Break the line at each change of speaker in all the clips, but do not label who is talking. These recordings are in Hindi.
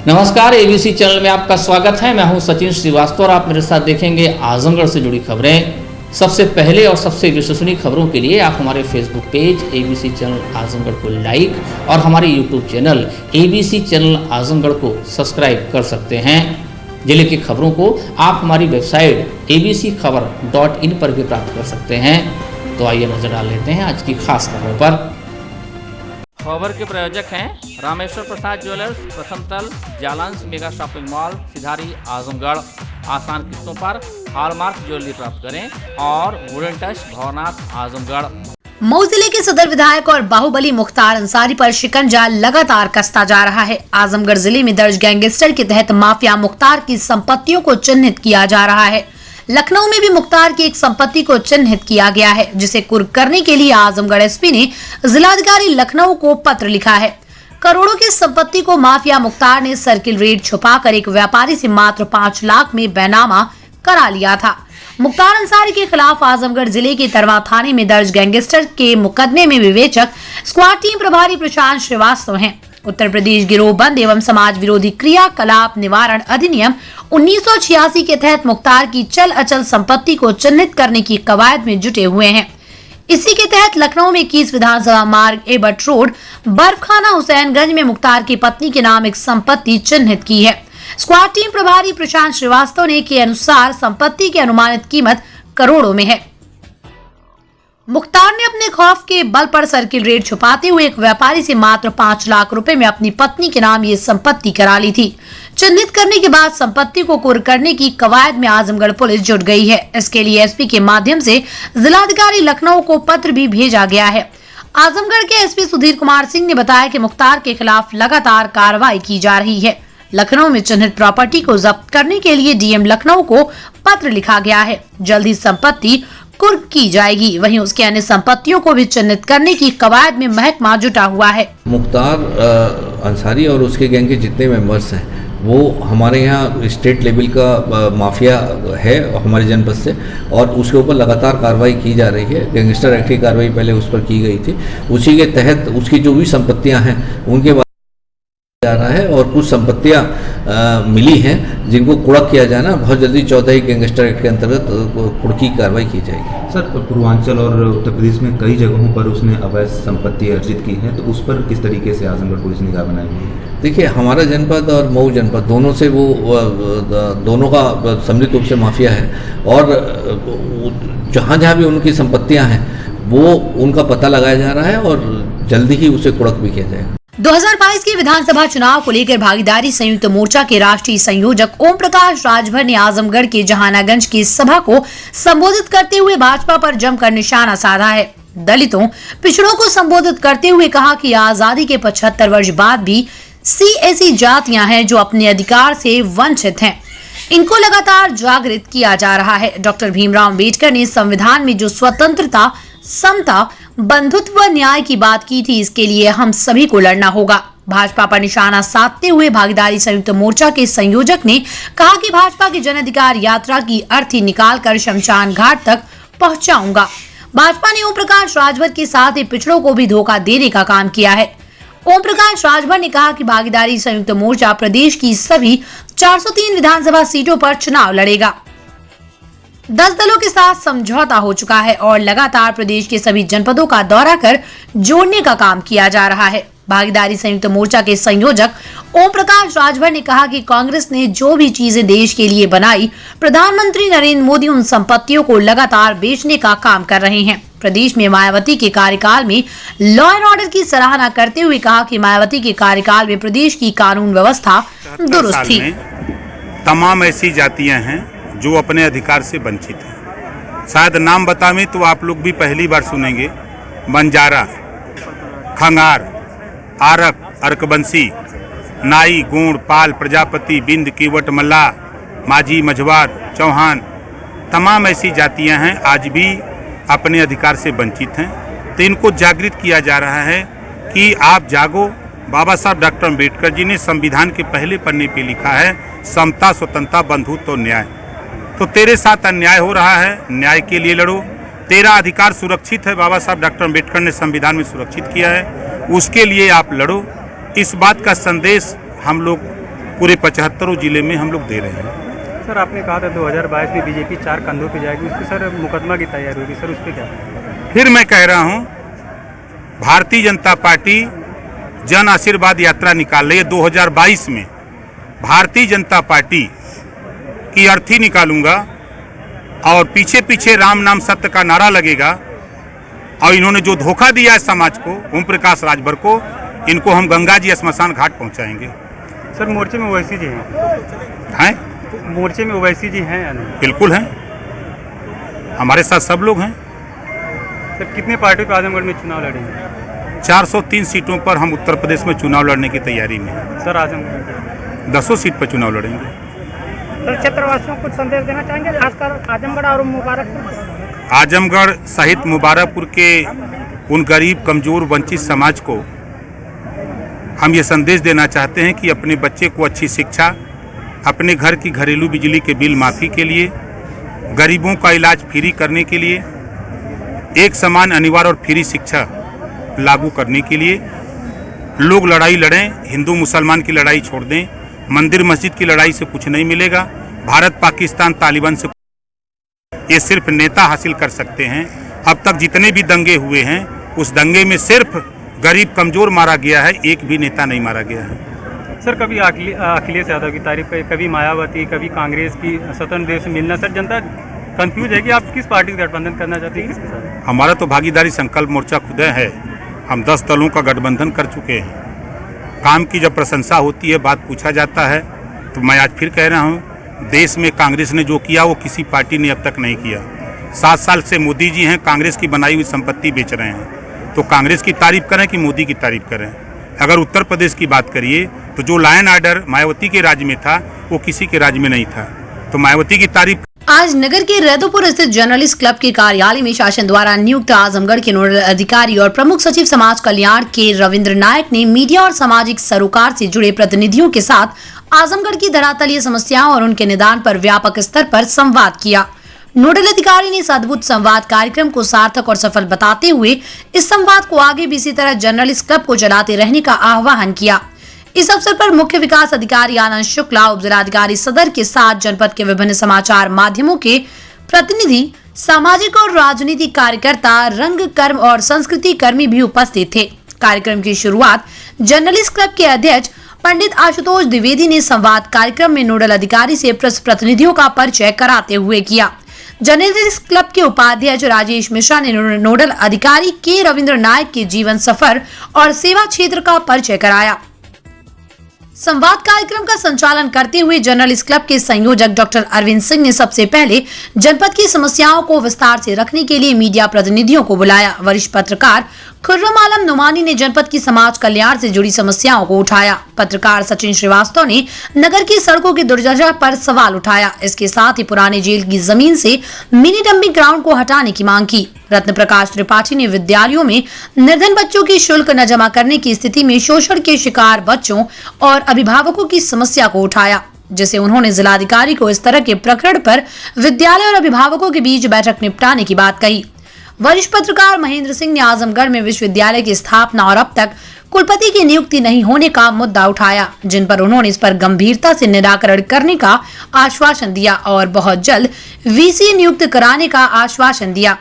नमस्कार, एबीसी चैनल में आपका स्वागत है। मैं हूं सचिन श्रीवास्तव और आप मेरे साथ देखेंगे आजमगढ़ से जुड़ी खबरें। सबसे पहले और सबसे विश्वसनीय खबरों के लिए आप हमारे Facebook page ABC channel Azamgarh को लाइक और हमारे YouTube channel ABC channel Azamgarh को सब्सक्राइब कर सकते हैं। जिले की खबरों को आप हमारी वेबसाइट abcखबर.in पर भी प्राप्त कर सकते हैं। तो आइए नजर डाल लेते हैं आज की खास खबरों पर। खबर के प्रायोजक हैं रामेश्वर प्रसाद ज्वेलर्स, प्रथम तल, जालांस मेगा शॉपिंग मॉल, सिधारी, आजमगढ़। आसान किस्तों पर हॉलमार्क ज्वेलरी प्राप्त करें और वुडन टच, भवनाथ, आजमगढ़।
मऊ जिले के सदर विधायक और बाहुबली मुख्तार अंसारी पर शिकंजा लगातार कसता जा रहा है। आजमगढ़ जिले में दर्ज गैंगस्टर के तहत माफिया मुख्तार की संपत्तियों को चिन्हित किया जा रहा है। लखनऊ में भी मुख्तार की एक संपत्ति को चिन्हित किया गया है, जिसे कुर्क करने के लिए आजमगढ़ एसपी ने जिलाधिकारी लखनऊ को पत्र लिखा है। करोड़ों की संपत्ति को माफिया मुख्तार ने सर्किल रेट छुपाकर एक व्यापारी से मात्र 5 लाख में बैनामा करा लिया था। मुख्तार अंसारी के खिलाफ आजमगढ़ जिले के तरवा थाने में दर्ज गैंगस्टर के मुकदमे में विवेचक स्क्वाड टीम प्रभारी प्रशांत श्रीवास्तव हैं। उत्तर प्रदेश गिरोह बंद एवं समाज विरोधी क्रियाकलाप निवारण अधिनियम 1986 के तहत मुख्तार की चल अचल संपत्ति को चिन्हित करने की कवायद में जुटे हुए हैं। इसी के तहत लखनऊ में 21 विधानसभा मार्ग एबट रोड बर्फखाना हुसैनगंज में मुख्तार की पत्नी के नाम एक संपत्ति चिन्हित की है। स्क्वाड टीम प्रभारी प्रशांत श्रीवास्तव ने के अनुसार संपत्ति की अनुमानित कीमत करोड़ों में है। मुख्तार ने अपने खौफ के बल पर सर्किल रेट छुपाते हुए एक व्यापारी से मात्र 5 लाख रुपए में अपनी पत्नी के नाम ये संपत्ति करा ली थी। चिन्हित करने के बाद संपत्ति को कुर्क करने की कवायद में आजमगढ़ पुलिस जुट गई है। इसके लिए एसपी के माध्यम से जिलाधिकारी लखनऊ को पत्र भी भेजा गया है। आजमगढ़ के एसपी सुधीर कुमार सिंह ने बताया कि मुख्तार के खिलाफ लगातार कार्रवाई की जा रही है। लखनऊ में चिन्हित प्रॉपर्टी को जब्त करने के लिए डीएम लखनऊ को पत्र लिखा गया है। जल्द ही संपत्ति कुर्क की जाएगी। वहीं उसके अन्य संपत्तियों को भी चिन्हित करने की कवायद में महकमा जुटा हुआ है।
मुख्तार अंसारी और उसके गैंग के जितने मेंबर्स हैं वो हमारे यहाँ स्टेट लेवल का माफिया है हमारे जनपद से, और उसके ऊपर लगातार कार्रवाई की जा रही है। गैंगस्टर एक्ट की कार्रवाई पहले उस पर की गई थी। उसी के तहत उसकी जो भी संपत्तियाँ हैं उनके बारे जा रहा है, और कुछ संपत्तियां मिली हैं जिनको कुड़क किया जाना। बहुत जल्दी 14 गैंगस्टर एक्ट के अंतर्गत कुड़की कार्रवाई की जाएगी।
सर, पूर्वांचल और उत्तर प्रदेश में कई जगहों पर उसने अवैध संपत्ति अर्जित की है, तो उस पर किस तरीके से आजमगढ़ पुलिस निगाह बनाई हुई है?
देखिए, हमारा जनपद और मऊ जनपद दोनों से वो दोनों का सम्मिलित रूप से माफिया है, और जहाँ जहाँ भी उनकी संपत्तियाँ हैं वो उनका पता लगाया जा रहा है और जल्दी ही उसे कुड़क भी किया जाएगा।
2022 के विधानसभा चुनाव को लेकर भागीदारी संयुक्त मोर्चा के राष्ट्रीय संयोजक ओम प्रकाश राजभर ने आजमगढ़ के जहानागंज की सभा को संबोधित करते हुए भाजपा पर जमकर निशाना साधा है। दलितों, पिछड़ों को संबोधित करते हुए कहा कि आजादी के 75 वर्ष बाद भी ऐसी जातियां हैं जो अपने अधिकार से वंचित हैं। इनको लगातार जागृत किया जा रहा है। डॉक्टर भीमराव अम्बेडकर ने संविधान में जो स्वतंत्रता, समता, बंधुत्व व न्याय की बात की थी, इसके लिए हम सभी को लड़ना होगा। भाजपा पर निशाना साधते हुए भागीदारी संयुक्त मोर्चा के संयोजक ने कहा कि भाजपा की जन अधिकार यात्रा की अर्थी निकालकर शमशान घाट तक पहुंचाऊंगा। भाजपा ने ओम प्रकाश राजभर के साथ ही पिछड़ों को भी धोखा देने का काम किया है। ओम प्रकाश राजभर ने कहा कि भागीदारी संयुक्त मोर्चा प्रदेश की सभी 403 विधानसभा सीटों पर चुनाव लड़ेगा। 10 दलों के साथ समझौता हो चुका है और लगातार प्रदेश के सभी जनपदों का दौरा कर जोड़ने का काम किया जा रहा है। भागीदारी संयुक्त मोर्चा के संयोजक ओम प्रकाश राजभर ने कहा कि कांग्रेस ने जो भी चीजें देश के लिए बनाई, प्रधानमंत्री नरेंद्र मोदी उन संपत्तियों को लगातार बेचने का काम कर रहे हैं। प्रदेश में मायावती के कार्यकाल में लॉ एंड ऑर्डर की सराहना करते हुए कहा कि मायावती के कार्यकाल में प्रदेश की कानून व्यवस्था दुरुस्त थी।
तमाम ऐसी जातियां हैं जो अपने अधिकार से वंचित हैं। शायद नाम बतावें तो आप लोग भी पहली बार सुनेंगे। बंजारा, खंगार, आरक, अर्कबंसी, नाई, गोंड, पाल, प्रजापति, बिंद, कीवट, मल्ला, माझी, मझवार, चौहान, तमाम ऐसी जातियां हैं आज भी अपने अधिकार से वंचित हैं। तो इनको जागृत किया जा रहा है कि आप जागो। बाबा साहब डॉक्टर अम्बेडकर जी ने संविधान के पहले पन्ने पे लिखा है, समता, स्वतंत्रता, बंधुत्व और न्याय। तो तेरे साथ अन्याय हो रहा है, न्याय के लिए लड़ो। तेरा अधिकार सुरक्षित है, बाबा साहब डॉक्टर अम्बेडकर ने संविधान में सुरक्षित किया है, उसके लिए आप लड़ो। इस बात का संदेश हम लोग पूरे 75 जिले में हम लोग दे रहे हैं।
सर आपने कहा था 2022 में बीजेपी 4 कंधों पे जाएगी, उस पर सर मुकदमा की तैयारी होगी, सर उस पर क्या?
फिर मैं कह रहा हूं, भारतीय जनता पार्टी जन आशीर्वाद यात्रा निकाल रही है। 2022 में भारतीय जनता पार्टी की अर्थी निकालूंगा और पीछे पीछे राम नाम सत्य का नारा लगेगा। और इन्होंने जो धोखा दिया है समाज को, ओम प्रकाश राजभर को, इनको हम गंगा जी स्मशान घाट पहुंचाएंगे।
सर मोर्चे में ओवैसी जी
हैं?
मोर्चे में ओवैसी जी हैं या नहीं?
बिल्कुल हैं, हमारे साथ सब लोग हैं।
सर कितने पार्टियों को आजमगढ़ में चुनाव लड़ेंगे?
403 सीटों पर हम उत्तर प्रदेश में चुनाव लड़ने की तैयारी में हैं।
सर आजमगढ़
10 सीट पर चुनाव लड़ेंगे।
सर क्षेत्रवासियों को कुछ संदेश देना चाहेंगे, खासकर आजमगढ़ और मुबारकपुर?
आजमगढ़ सहित मुबारकपुर के उन गरीब, कमजोर, वंचित समाज को हम ये संदेश देना चाहते हैं कि अपने बच्चे को अच्छी शिक्षा, अपने घर की घरेलू बिजली के बिल माफ़ी के लिए, गरीबों का इलाज फ्री करने के लिए, एक समान अनिवार्य और फ्री शिक्षा लागू करने के लिए लोग लड़ाई लड़ें। हिंदू मुसलमान की लड़ाई छोड़ दें। मंदिर मस्जिद की लड़ाई से कुछ नहीं मिलेगा। भारत पाकिस्तान तालिबान से ये सिर्फ नेता हासिल कर सकते हैं। अब तक जितने भी दंगे हुए हैं, उस दंगे में सिर्फ गरीब कमजोर मारा गया है, एक भी नेता नहीं मारा गया है।
सर कभी अखिलेश यादव की तारीफ, कभी मायावती, कभी कांग्रेस की स्वतंत्र देव से मिलना, सर जनता कंफ्यूज है कि आप किस पार्टी का गठबंधन करना चाहते हैं, किसके साथ?
हमारा तो भागीदारी संकल्प मोर्चा खुद है। हम 10 दलों का गठबंधन कर चुके हैं। काम की जब प्रशंसा होती है, बात पूछा जाता है, तो मैं आज फिर कह रहा हूँ, देश में कांग्रेस ने जो किया वो किसी पार्टी ने अब तक नहीं किया। 7 साल से मोदी जी हैं, कांग्रेस की बनाई हुई संपत्ति बेच रहे हैं। तो कांग्रेस की तारीफ करें कि मोदी की तारीफ करें? अगर उत्तर प्रदेश की बात करिए तो जो लॉ एंड ऑर्डर मायावती के राज्य में था, वो किसी के राज्य में नहीं था। तो मायावती की तारीफ।
आज नगर के रैदोपुर स्थित जर्नलिस्ट क्लब के कार्यालय में शासन द्वारा नियुक्त आजमगढ़ के नोडल अधिकारी और प्रमुख सचिव समाज कल्याण के रविंद्र नायक ने मीडिया और सामाजिक सरोकार से जुड़े प्रतिनिधियों के साथ आजमगढ़ की धरातलीय समस्याओं और उनके निदान पर व्यापक स्तर पर संवाद किया। नोडल अधिकारी ने इस अद्भुत संवाद कार्यक्रम को सार्थक और सफल बताते हुए इस संवाद को आगे भी इसी तरह जर्नलिस्ट क्लब को चलाते रहने का आह्वान किया। इस अवसर पर मुख्य विकास अधिकारी आनंद शुक्ला, उप जिलाधिकारी सदर के साथ जनपद के विभिन्न समाचार माध्यमों के प्रतिनिधि, सामाजिक और राजनीतिक कार्यकर्ता, रंग, कर्म और संस्कृति कर्मी भी उपस्थित थे। कार्यक्रम की शुरुआत जर्नलिस्ट क्लब के अध्यक्ष पंडित आशुतोष द्विवेदी ने संवाद कार्यक्रम में नोडल अधिकारी से प्रेस प्रतिनिधियों का परिचय कराते हुए किया। जर्नलिस्ट क्लब के उपाध्यक्ष राजेश मिश्रा ने नोडल अधिकारी के रविंद्र नायक के जीवन सफर और सेवा क्षेत्र का परिचय कराया। संवाद कार्यक्रम का संचालन करते हुए जर्नलिस्ट क्लब के संयोजक डॉक्टर अरविंद सिंह ने सबसे पहले जनपद की समस्याओं को विस्तार से रखने के लिए मीडिया प्रतिनिधियों को बुलाया। वरिष्ठ पत्रकार खुर्रम आलम नुमानी ने जनपद की समाज कल्याण से जुड़ी समस्याओं को उठाया। पत्रकार सचिन श्रीवास्तव ने नगर की सड़कों की दुर्दशा पर सवाल उठाया। इसके साथ ही पुराने जेल की जमीन से मिनी डंपिंग ग्राउंड को हटाने की मांग की। रत्न प्रकाश त्रिपाठी ने विद्यालयों में निर्धन बच्चों की शुल्क न जमा करने की स्थिति में शोषण के शिकार बच्चों और अभिभावकों की समस्या को उठाया, जिसे उन्होंने जिलाधिकारी को इस तरह के प्रकरण पर विद्यालय और अभिभावकों के बीच बैठक निपटाने की बात कही। वरिष्ठ पत्रकार महेंद्र सिंह ने आजमगढ़ में विश्वविद्यालय की स्थापना और अब तक कुलपति की नियुक्ति नहीं होने का मुद्दा उठाया, जिन पर उन्होंने इस पर गंभीरता से निराकरण करने का आश्वासन दिया और बहुत जल्द वीसी नियुक्त कराने का आश्वासन दिया।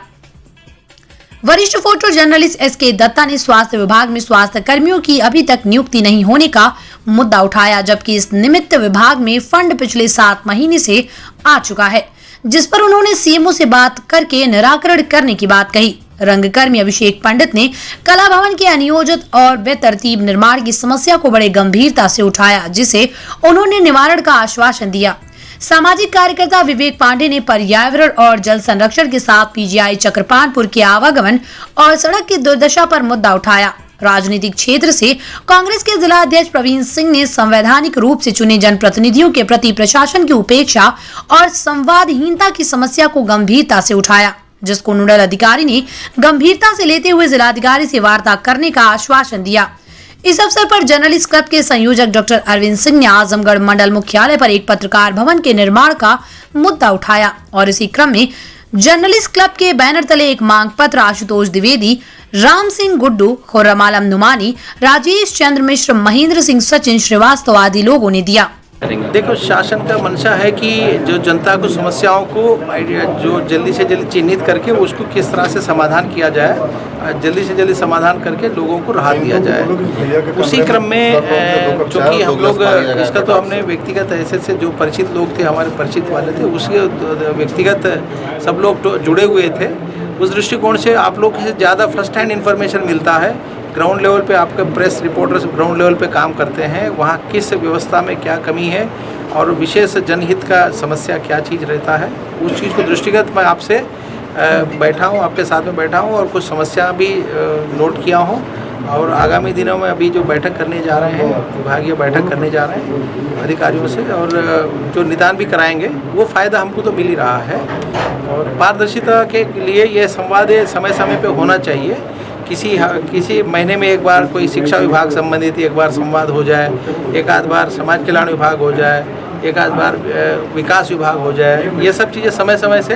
वरिष्ठ फोटो जर्नलिस्ट एसके दत्ता ने स्वास्थ्य विभाग में स्वास्थ्य कर्मियों की अभी तक नियुक्ति नहीं होने का मुद्दा उठाया, जबकि इस निमित्त विभाग में फंड पिछले 7 महीने से आ चुका है, जिस पर उन्होंने सीएमओ से बात करके निराकरण करने की बात कही। रंगकर्मी अभिषेक पंडित ने कला भवन के अनियोजित और बेतरतीब निर्माण की समस्या को बड़े गंभीरता से उठाया, जिसे उन्होंने निवारण का आश्वासन दिया। सामाजिक कार्यकर्ता विवेक पांडे ने पर्यावरण और जल संरक्षण के साथ पीजीआई चक्रपानपुर के आवागमन और सड़क की दुर्दशा पर मुद्दा उठाया। राजनीतिक क्षेत्र से कांग्रेस के जिला अध्यक्ष प्रवीण सिंह ने संवैधानिक रूप से चुने जनप्रतिनिधियों के प्रति प्रशासन की उपेक्षा और संवादहीनता की समस्या को गंभीरता से उठाया, जिसको नोडल अधिकारी ने गंभीरता से लेते हुए जिलाधिकारी से वार्ता करने का आश्वासन दिया। इस अवसर पर जर्नलिस्ट क्लब के संयोजक डॉक्टर अरविंद सिंह ने आजमगढ़ मंडल मुख्यालय पर एक पत्रकार भवन के निर्माण का मुद्दा उठाया और इसी क्रम में जर्नलिस्ट क्लब के बैनर तले एक मांग पत्र आशुतोष द्विवेदी, राम सिंह गुड्डू, खुर्रम आलम नुमानी, राजेश चंद्र मिश्र, महेंद्र सिंह, सचिन श्रीवास्तव आदि लोगों ने दिया।
करेंगे?
देखो, शासन का मंशा है कि जो जनता को समस्याओं को जो जल्दी से जल्दी चिन्हित करके उसको किस तरह से समाधान किया जाए, जल्दी से जल्दी समाधान करके लोगों को राहत दिया जाए। उसी क्रम में चूँकि हम लोग इसका तो हमने व्यक्तिगत ऐसे से जो परिचित लोग थे, हमारे परिचित वाले थे, उसके व्यक्तिगत सब लोग तो जुड़े हुए थे। उस दृष्टिकोण से आप लोग से ज़्यादा फर्स्ट हैंड इन्फॉर्मेशन मिलता है। ग्राउंड लेवल पे आपके प्रेस रिपोर्टर्स ग्राउंड लेवल पे काम करते हैं, वहाँ किस व्यवस्था में क्या कमी है और विशेष जनहित का समस्या क्या चीज़ रहता है, उस चीज़ को दृष्टिगत मैं आपसे बैठा हूँ, आपके साथ में बैठा हूँ और कुछ समस्या भी नोट किया हूँ। और आगामी दिनों में अभी जो बैठक करने जा रहे हैं, विभागीय बैठक करने जा रहे हैं अधिकारियों से, और जो निदान भी कराएंगे वो फ़ायदा हमको तो मिल ही रहा है। और पारदर्शिता के लिए ये संवाद समय समय पे होना चाहिए। किसी महीने में एक बार कोई शिक्षा विभाग संबंधित एक बार संवाद हो जाए, एक आध बार समाज कल्याण विभाग हो जाए, एक आध बार विकास विभाग हो जाए। ये सब चीज़ें समय समय से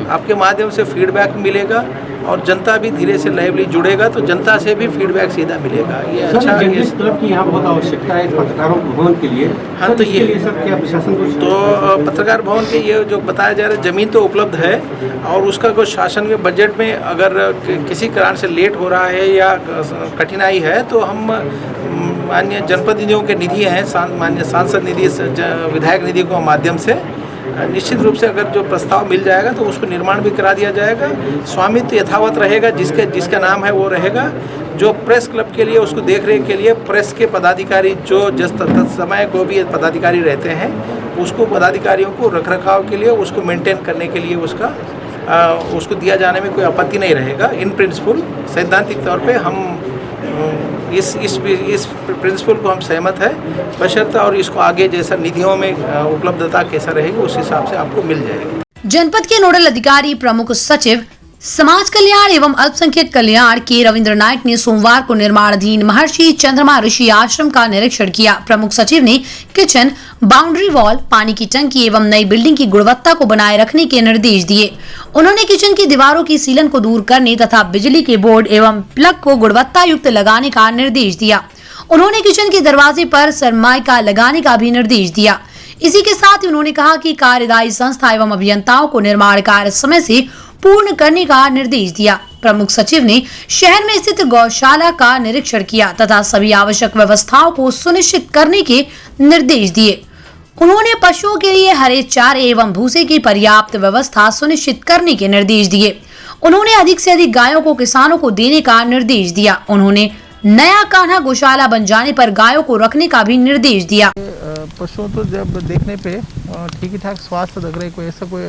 आपके माध्यम से फीडबैक मिलेगा और जनता भी धीरे से लाइवली जुड़ेगा, तो जनता से भी फीडबैक सीधा मिलेगा। ये अच्छा है।
जर्नलिस्ट क्लब की यहाँ बहुत आवश्यकता है पत्रकारों भवन के लिए।
हाँ, तो ये
सर क्या प्रशासन को
तो पत्रकार भवन के ये जो बताया जा रहा है, ज़मीन तो उपलब्ध है और उसका कुछ शासन के बजट में अगर किसी कारण से लेट हो रहा है या कठिनाई है तो हम माननीय जनप्रतिनिधियों के निधि हैं, माननीय सांसद निधि, विधायक निधि के माध्यम से निश्चित रूप से अगर जो प्रस्ताव मिल जाएगा तो उसको निर्माण भी करा दिया जाएगा। स्वामित्व यथावत रहेगा, जिसका नाम है वो रहेगा। जो प्रेस क्लब के लिए उसको देख रेख के लिए प्रेस के पदाधिकारी जो जिस समय को भी पदाधिकारी रहते हैं, उसको पदाधिकारियों को रखरखाव के लिए उसको मेंटेन करने के लिए उसको दिया जाने में कोई आपत्ति नहीं रहेगा। इन प्रिंसिपल सैद्धांतिक तौर पे हम इस प्रिंसिपल को हम सहमत है, बशर्ते और इसको आगे जैसा निधियों में उपलब्धता कैसा रहेगी उस हिसाब से आपको मिल जाएगी।
जनपद के नोडल अधिकारी प्रमुख सचिव समाज कल्याण एवं अल्पसंख्यक कल्याण के रविंद्र नायक ने सोमवार को निर्माणाधीन महर्षि चंद्रमा ऋषि आश्रम का निरीक्षण किया। प्रमुख सचिव ने किचन, बाउंड्री वॉल, पानी की टंकी एवं नई बिल्डिंग की गुणवत्ता को बनाए रखने के निर्देश दिए। उन्होंने किचन की दीवारों की सीलन को दूर करने तथा बिजली के बोर्ड एवं प्लग को गुणवत्ता युक्त लगाने का निर्देश दिया। उन्होंने किचन के दरवाजे पर सरमाइका लगाने का भी निर्देश दिया। इसी के साथ ही उन्होंने कहा कि कार्यदायी संस्था एवं अभियंताओं को निर्माण कार्य समय से पूर्ण करने का निर्देश दिया। प्रमुख सचिव ने शहर में स्थित गौशाला का निरीक्षण किया तथा सभी आवश्यक व्यवस्थाओं को सुनिश्चित करने के निर्देश दिए। उन्होंने पशुओं के लिए हरे चारे एवं भूसे की पर्याप्त व्यवस्था सुनिश्चित करने के निर्देश दिए। उन्होंने अधिक से अधिक गायों को किसानों को देने का निर्देश दिया। उन्होंने नया कान्हा गौशाला बन जाने पर गायों को रखने का भी निर्देश दिया।
पशुओं तो जब देखने पे ठीक ही ठाक स्वास्थ्य लग रहे, कोई ऐसा कोई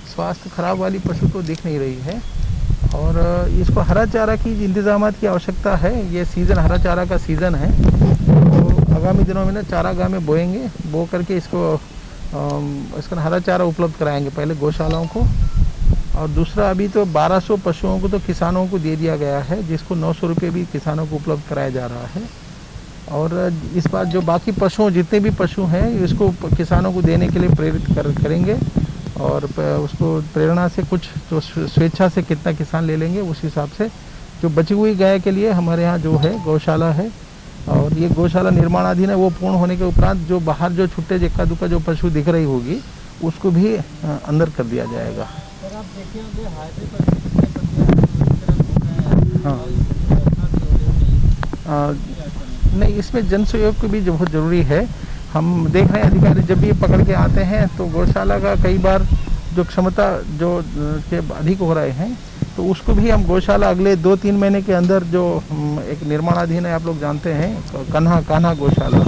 स्वास्थ्य खराब वाली पशु तो दिख नहीं रही है। और इसको हरा चारा की इंतजाम की आवश्यकता है। ये सीज़न हरा चारा का सीज़न है, तो आगामी दिनों में ना चारागाह में बोएंगे, बो करके इसका हरा चारा उपलब्ध कराएंगे पहले गौशालाओं को। और दूसरा, अभी तो 1200 पशुओं को तो किसानों को दे दिया गया है, जिसको 900 रुपये भी किसानों को उपलब्ध कराया जा रहा है। और इस बार जो बाकी पशुओं जितने भी पशु हैं इसको किसानों को देने के लिए प्रेरित करेंगे और उसको प्रेरणा से कुछ जो स्वेच्छा से कितना किसान ले लेंगे उस हिसाब से जो बची हुई गाय के लिए हमारे यहाँ जो है गौशाला है। और ये गौशाला निर्माणाधीन है, वो पूर्ण होने के उपरांत जो बाहर जो छुट्टे जिक्का दुक्का जो पशु दिख रही होगी उसको भी अंदर कर दिया जाएगा। हाँ, नहीं, इसमें जन सहयोग की भी बहुत ज़रूरी है। हम देख रहे हैं अधिकारी जब भी पकड़ के आते हैं तो गौशाला का कई बार जो क्षमता जो के अधिक हो रहे हैं तो उसको भी हम गौशाला अगले 2-3 महीने के अंदर जो एक निर्माणाधीन है, आप लोग जानते हैं कान्हा गौशाला,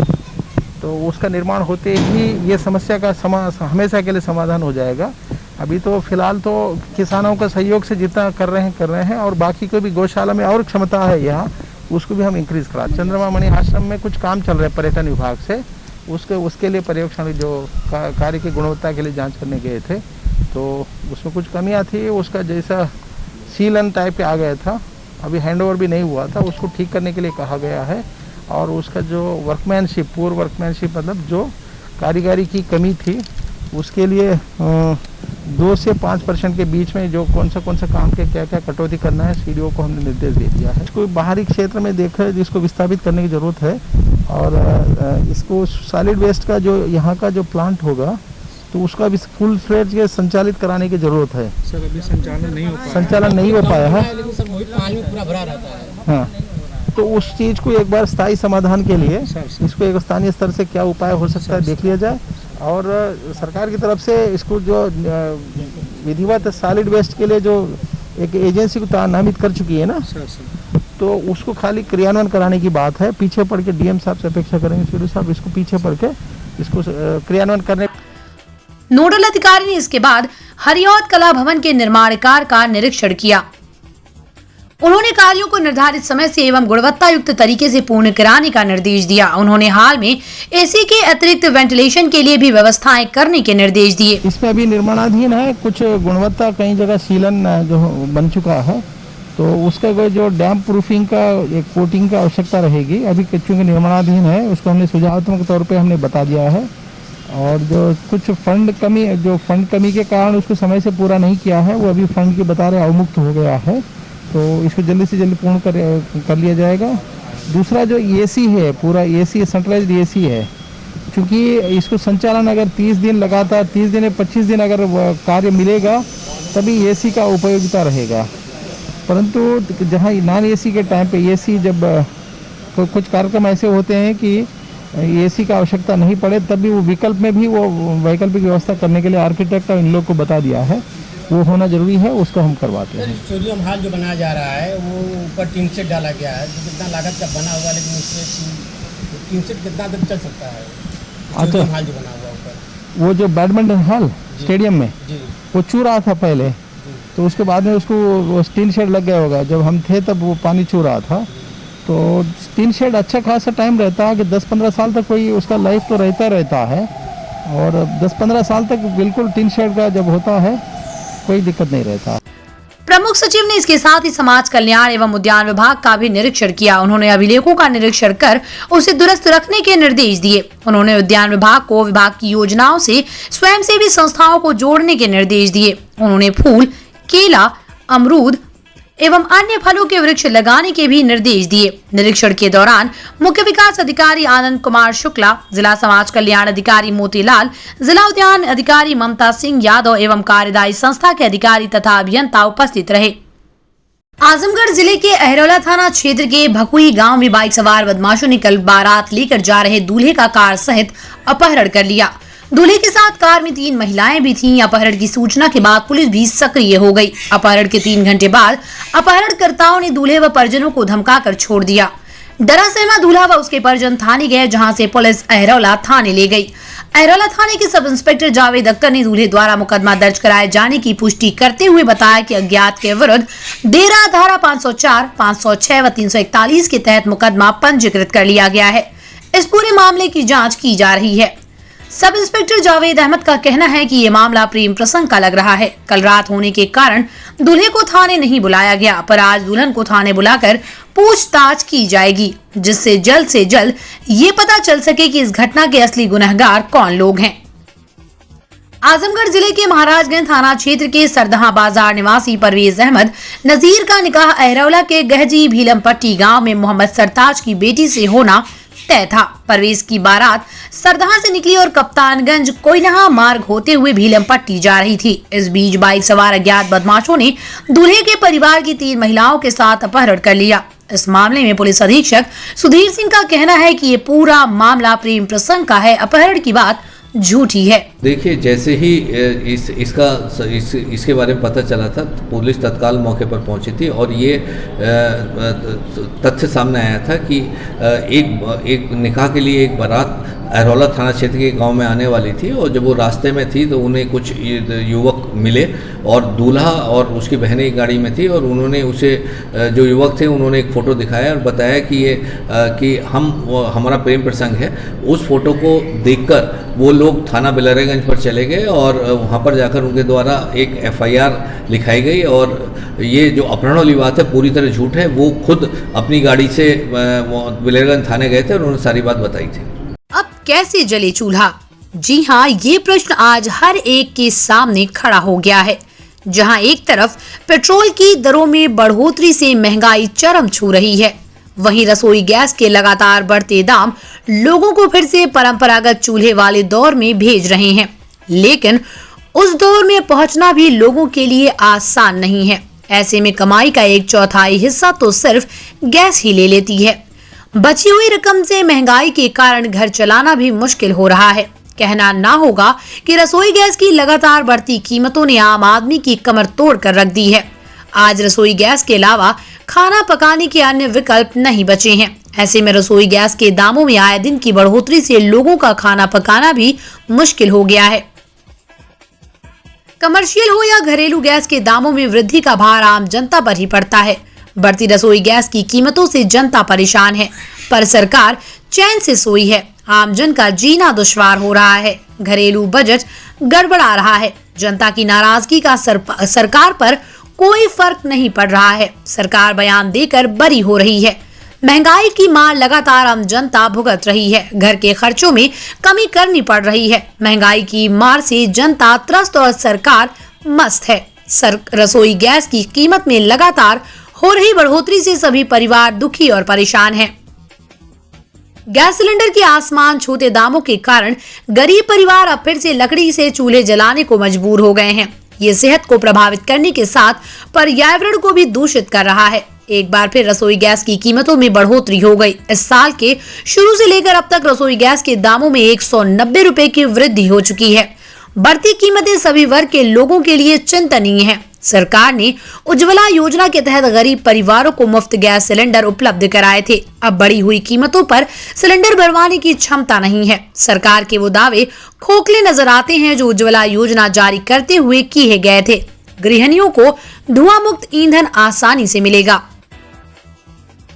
तो उसका निर्माण होते ही ये समस्या का हमेशा के लिए समाधान हो जाएगा। अभी तो फिलहाल तो किसानों का सहयोग से जितना कर रहे हैं और बाकी को भी गौशाला में और क्षमता है यहाँ, उसको भी हम इंक्रीज करा। चंद्रमा मणि आश्रम में कुछ काम चल रहा है पर्यटन विभाग से, उसके लिए पर्यवेक्षण जो कार्य की गुणवत्ता के लिए जांच करने गए थे, तो उसमें कुछ कमियां थी। उसका जैसा सीलन टाइप के आ गया था, अभी हैंडओवर भी नहीं हुआ था, उसको ठीक करने के लिए कहा गया है। और उसका जो वर्कमैनशिप, पूर वर्कमैनशिप मतलब जो कारीगरी की कमी थी उसके लिए 2 से 5% के बीच में जो कौन सा काम के क्या क्या कटौती करना है सीडीओ को हमने निर्देश दे दिया है। इसको बाहरी क्षेत्र में देखा जिसको विस्थापित करने की ज़रूरत है और इसको सॉलिड वेस्ट का जो यहाँ का जो प्लांट होगा तो उसका भी फुल फ्लेज के संचालित कराने की ज़रूरत है।
सर अभी संचालन नहीं हो पाया
है। हाँ, तो उस चीज़ को एक बार स्थायी समाधान के लिए इसको एक स्थानीय स्तर से क्या उपाय हो सकता है देख लिया जाए और सरकार की तरफ से इसको जो विधिवत सॉलिड वेस्ट के लिए जो एक एजेंसी को नामित कर चुकी है ना, तो उसको खाली क्रियान्वयन कराने की बात है। पीछे पड़ के डीएम साहब से अपेक्षा करेंगे, सीडीओ साहब इसको पीछे पड़ के इसको क्रियान्वयन करने।
नोडल अधिकारी ने इसके बाद हरिऔध कला भवन के निर्माण कार्य का निरीक्षण किया। उन्होंने कार्यों को निर्धारित समय से एवं गुणवत्ता युक्त तरीके से पूर्ण कराने का निर्देश दिया। उन्होंने हाल में एसी के अतिरिक्त वेंटिलेशन के लिए भी व्यवस्थाएं करने के निर्देश दिए।
इसमें अभी निर्माणाधीन है, कुछ गुणवत्ता कई जगह सीलन जो बन चुका है तो उसका जो डैम प्रूफिंग का एक कोटिंग का आवश्यकता रहेगी। अभी चूँकि निर्माणाधीन है उसको हमने सुझावात्मक तौर पर हमने बता दिया है और जो कुछ फंड कमी के कारण उसको समय से पूरा नहीं किया है वो अभी फंड की बता रहे अवमुक्त हो गया है, तो इसको जल्दी से जल्दी पूर्ण कर लिया जाएगा। दूसरा जो एसी है, पूरा एसी सेंट्रलाइज्ड एसी है, क्योंकि इसको संचालन अगर 30 दिन लगातार 30 दिन या 25 दिन अगर कार्य मिलेगा तभी एसी का उपयोगिता रहेगा। परंतु जहाँ नॉन एसी के टाइम पे एसी जब कुछ कार्यक्रम ऐसे होते हैं कि एसी का आवश्यकता नहीं पड़े तब भी वो विकल्प में भी वो वैकल्पिक व्यवस्था करने के लिए आर्किटेक्ट और इन लोग को बता दिया है, वो होना जरूरी है, उसको हम करवाते हैं।
स्टेडियम हॉल जो बनाया जा रहा है वो ऊपर टीन सेट डाला गया है, जो कितना लागत का बना हुआ, लेकिन उससे टीन सेट कितना दिन चल सकता है? स्टेडियम हॉल जो बना हुआ ऊपर,
वो जो बैडमिंटन हॉल स्टेडियम में वो चू रहा था पहले, तो उसके बाद में उसको टीन शेड लग गया होगा। जब हम थे तब वो पानी चू रहा था, तो टीन शेड अच्छा खासा टाइम रहता है कि 10-15 साल तक कोई उसका लाइफ तो रहता है और 10-15 साल तक बिल्कुल टीन शेड का जब होता है कोई दिक्कत नहीं रहता।
प्रमुख सचिव ने इसके साथ ही समाज कल्याण एवं उद्यान विभाग का भी निरीक्षण किया। उन्होंने अभिलेखों का निरीक्षण कर उसे दुरुस्त रखने के निर्देश दिए। उन्होंने उद्यान विभाग को विभाग की योजनाओं से स्वयंसेवी संस्थाओं को जोड़ने के निर्देश दिए। उन्होंने फूल, केला, अमरूद एवं अन्य फलों के वृक्ष लगाने के भी निर्देश दिए। निरीक्षण के दौरान मुख्य विकास अधिकारी आनंद कुमार शुक्ला, जिला समाज कल्याण अधिकारी मोतीलाल, जिला उद्यान अधिकारी ममता सिंह यादव एवं कार्यदायी संस्था के अधिकारी तथा अभियंता उपस्थित रहे। आजमगढ़ जिले के अहरौला थाना क्षेत्र के भकुई गांव में बाइक सवार बदमाशों ने कल बारात लेकर जा रहे दूल्हे का कार सहित अपहरण कर लिया। दूल्हे के साथ कार में 3 महिलाएं भी थीं। अपहरण की सूचना के बाद पुलिस भी सक्रिय हो गई। अपहरण के 3 घंटे बाद अपहरणकर्ताओं ने दूल्हे व परिजनों को धमकाकर छोड़ दिया। डरा सहमा दूल्हा व उसके परिजन थाने गए, जहां से पुलिस अहरौला थाने ले गई। अहरौला थाने के सब इंस्पेक्टर जावेद अख्तर ने दूल्हे द्वारा मुकदमा दर्ज कराए जाने की पुष्टि करते हुए बताया कि अज्ञात के विरुद्ध डेरा धारा 504, 506 व 341 के तहत मुकदमा पंजीकृत कर लिया गया है। इस पूरे मामले की जाँच की जा रही है। सब इंस्पेक्टर जावेद अहमद का कहना है कि ये मामला प्रेम प्रसंग का लग रहा है। कल रात होने के कारण दूल्हे को थाने नहीं बुलाया गया, पर आज दुल्हन को थाने बुलाकर पूछताछ की जाएगी, जिससे जल्द ये पता चल सके कि इस घटना के असली गुनहगार कौन लोग हैं। आजमगढ़ जिले के महाराजगंज थाना क्षेत्र के सरदहा बाजार निवासी परवेज अहमद नजीर का निकाह अहरौला के गहजी भीलमपट्टी गाँव में मोहम्मद सरताज की बेटी से होना तय था। परवेज की बारात सरदहा से निकली और कप्तानगंज कोयनहा मार्ग होते हुए भीलमपट्टी जा रही थी। इस बीच बाइक सवार अज्ञात बदमाशों ने दूल्हे के परिवार की 3 महिलाओं के साथ अपहरण कर लिया। इस मामले में पुलिस अधीक्षक सुधीर सिंह का कहना है कि ये पूरा मामला प्रेम प्रसंग का है, अपहरण की बात झूठी है।
देखिए, जैसे ही इसके बारे में पता चला था तो पुलिस तत्काल मौके पर पहुंची थी और ये तथ्य सामने आया था कि एक निकाह के लिए एक बारात अहरौला थाना क्षेत्र के गांव में आने वाली थी और जब वो रास्ते में थी तो उन्हें कुछ युवक मिले और दूल्हा और उसकी बहनें एक गाड़ी में थी और उन्होंने उसे जो युवक थे उन्होंने एक फ़ोटो दिखाया और बताया कि हमारा प्रेम प्रसंग है। उस फोटो को देखकर वो लोग थाना बिलरेगंज पर चले गए और वहाँ पर जाकर उनके द्वारा एक FIR लिखाई गई और ये जो अपहरण वाली बात है पूरी तरह झूठ है। वो खुद अपनी गाड़ी से बिलरेगंज थाने गए थे और उन्होंने सारी बात बताई थी।
अब कैसे जले चूल्हा? जी हाँ, ये प्रश्न आज हर एक के सामने खड़ा हो गया है। जहां एक तरफ पेट्रोल की दरों में बढ़ोतरी से महंगाई चरम छू रही है, वहीं रसोई गैस के लगातार बढ़ते दाम लोगों को फिर से परंपरागत चूल्हे वाले दौर में भेज रहे हैं। लेकिन उस दौर में पहुंचना भी लोगों के लिए आसान नहीं है। ऐसे में कमाई का 1/4 हिस्सा तो सिर्फ गैस ही ले लेती है। बची हुई रकम से महंगाई के कारण घर चलाना भी मुश्किल हो रहा है। कहना ना होगा कि रसोई गैस की लगातार बढ़ती कीमतों ने आम आदमी की कमर तोड़ कर रख दी है। आज रसोई गैस के अलावा खाना पकाने के अन्य विकल्प नहीं बचे हैं। ऐसे में रसोई गैस के दामों में आए दिन की बढ़ोतरी से लोगों का खाना पकाना भी मुश्किल हो गया है। कमर्शियल हो या घरेलू गैस के दामों में वृद्धि का भार आम जनता पर ही पड़ता है। बढ़ती रसोई गैस की कीमतों से जनता परेशान है, पर सरकार चैन से सोई है। आमजन का जीना दुश्वार हो रहा है, घरेलू बजट गड़बड़ा रहा है। जनता की नाराजगी का सरकार पर कोई फर्क नहीं पड़ रहा है। सरकार बयान देकर बरी हो रही है। महंगाई की मार लगातार आम जनता भुगत रही है। घर के खर्चों में कमी करनी पड़ रही है। महंगाई की मार से जनता त्रस्त और सरकार मस्त है। रसोई गैस की कीमत में लगातार हो रही बढ़ोतरी से सभी परिवार दुखी और परेशान हैं। गैस सिलेंडर के आसमान छूते दामों के कारण गरीब परिवार अब फिर से लकड़ी से चूल्हे जलाने को मजबूर हो गए हैं। ये सेहत को प्रभावित करने के साथ पर्यावरण को भी दूषित कर रहा है। एक बार फिर रसोई गैस की कीमतों में बढ़ोतरी हो गई। इस साल के शुरू से लेकर अब तक रसोई गैस के दामों में 190 रुपए की वृद्धि हो चुकी है। बढ़ती कीमतें सभी वर्ग के लोगों के लिए चिंतनीय है। सरकार ने उज्ज्वला योजना के तहत गरीब परिवारों को मुफ्त गैस सिलेंडर उपलब्ध कराए थे। अब बढ़ी हुई कीमतों पर सिलेंडर भरवाने की क्षमता नहीं है। सरकार के वो दावे खोखले नजर आते हैं जो उज्ज्वला योजना जारी करते हुए किए गए थे। गृहिणियों को धुआं मुक्त ईंधन आसानी से मिलेगा।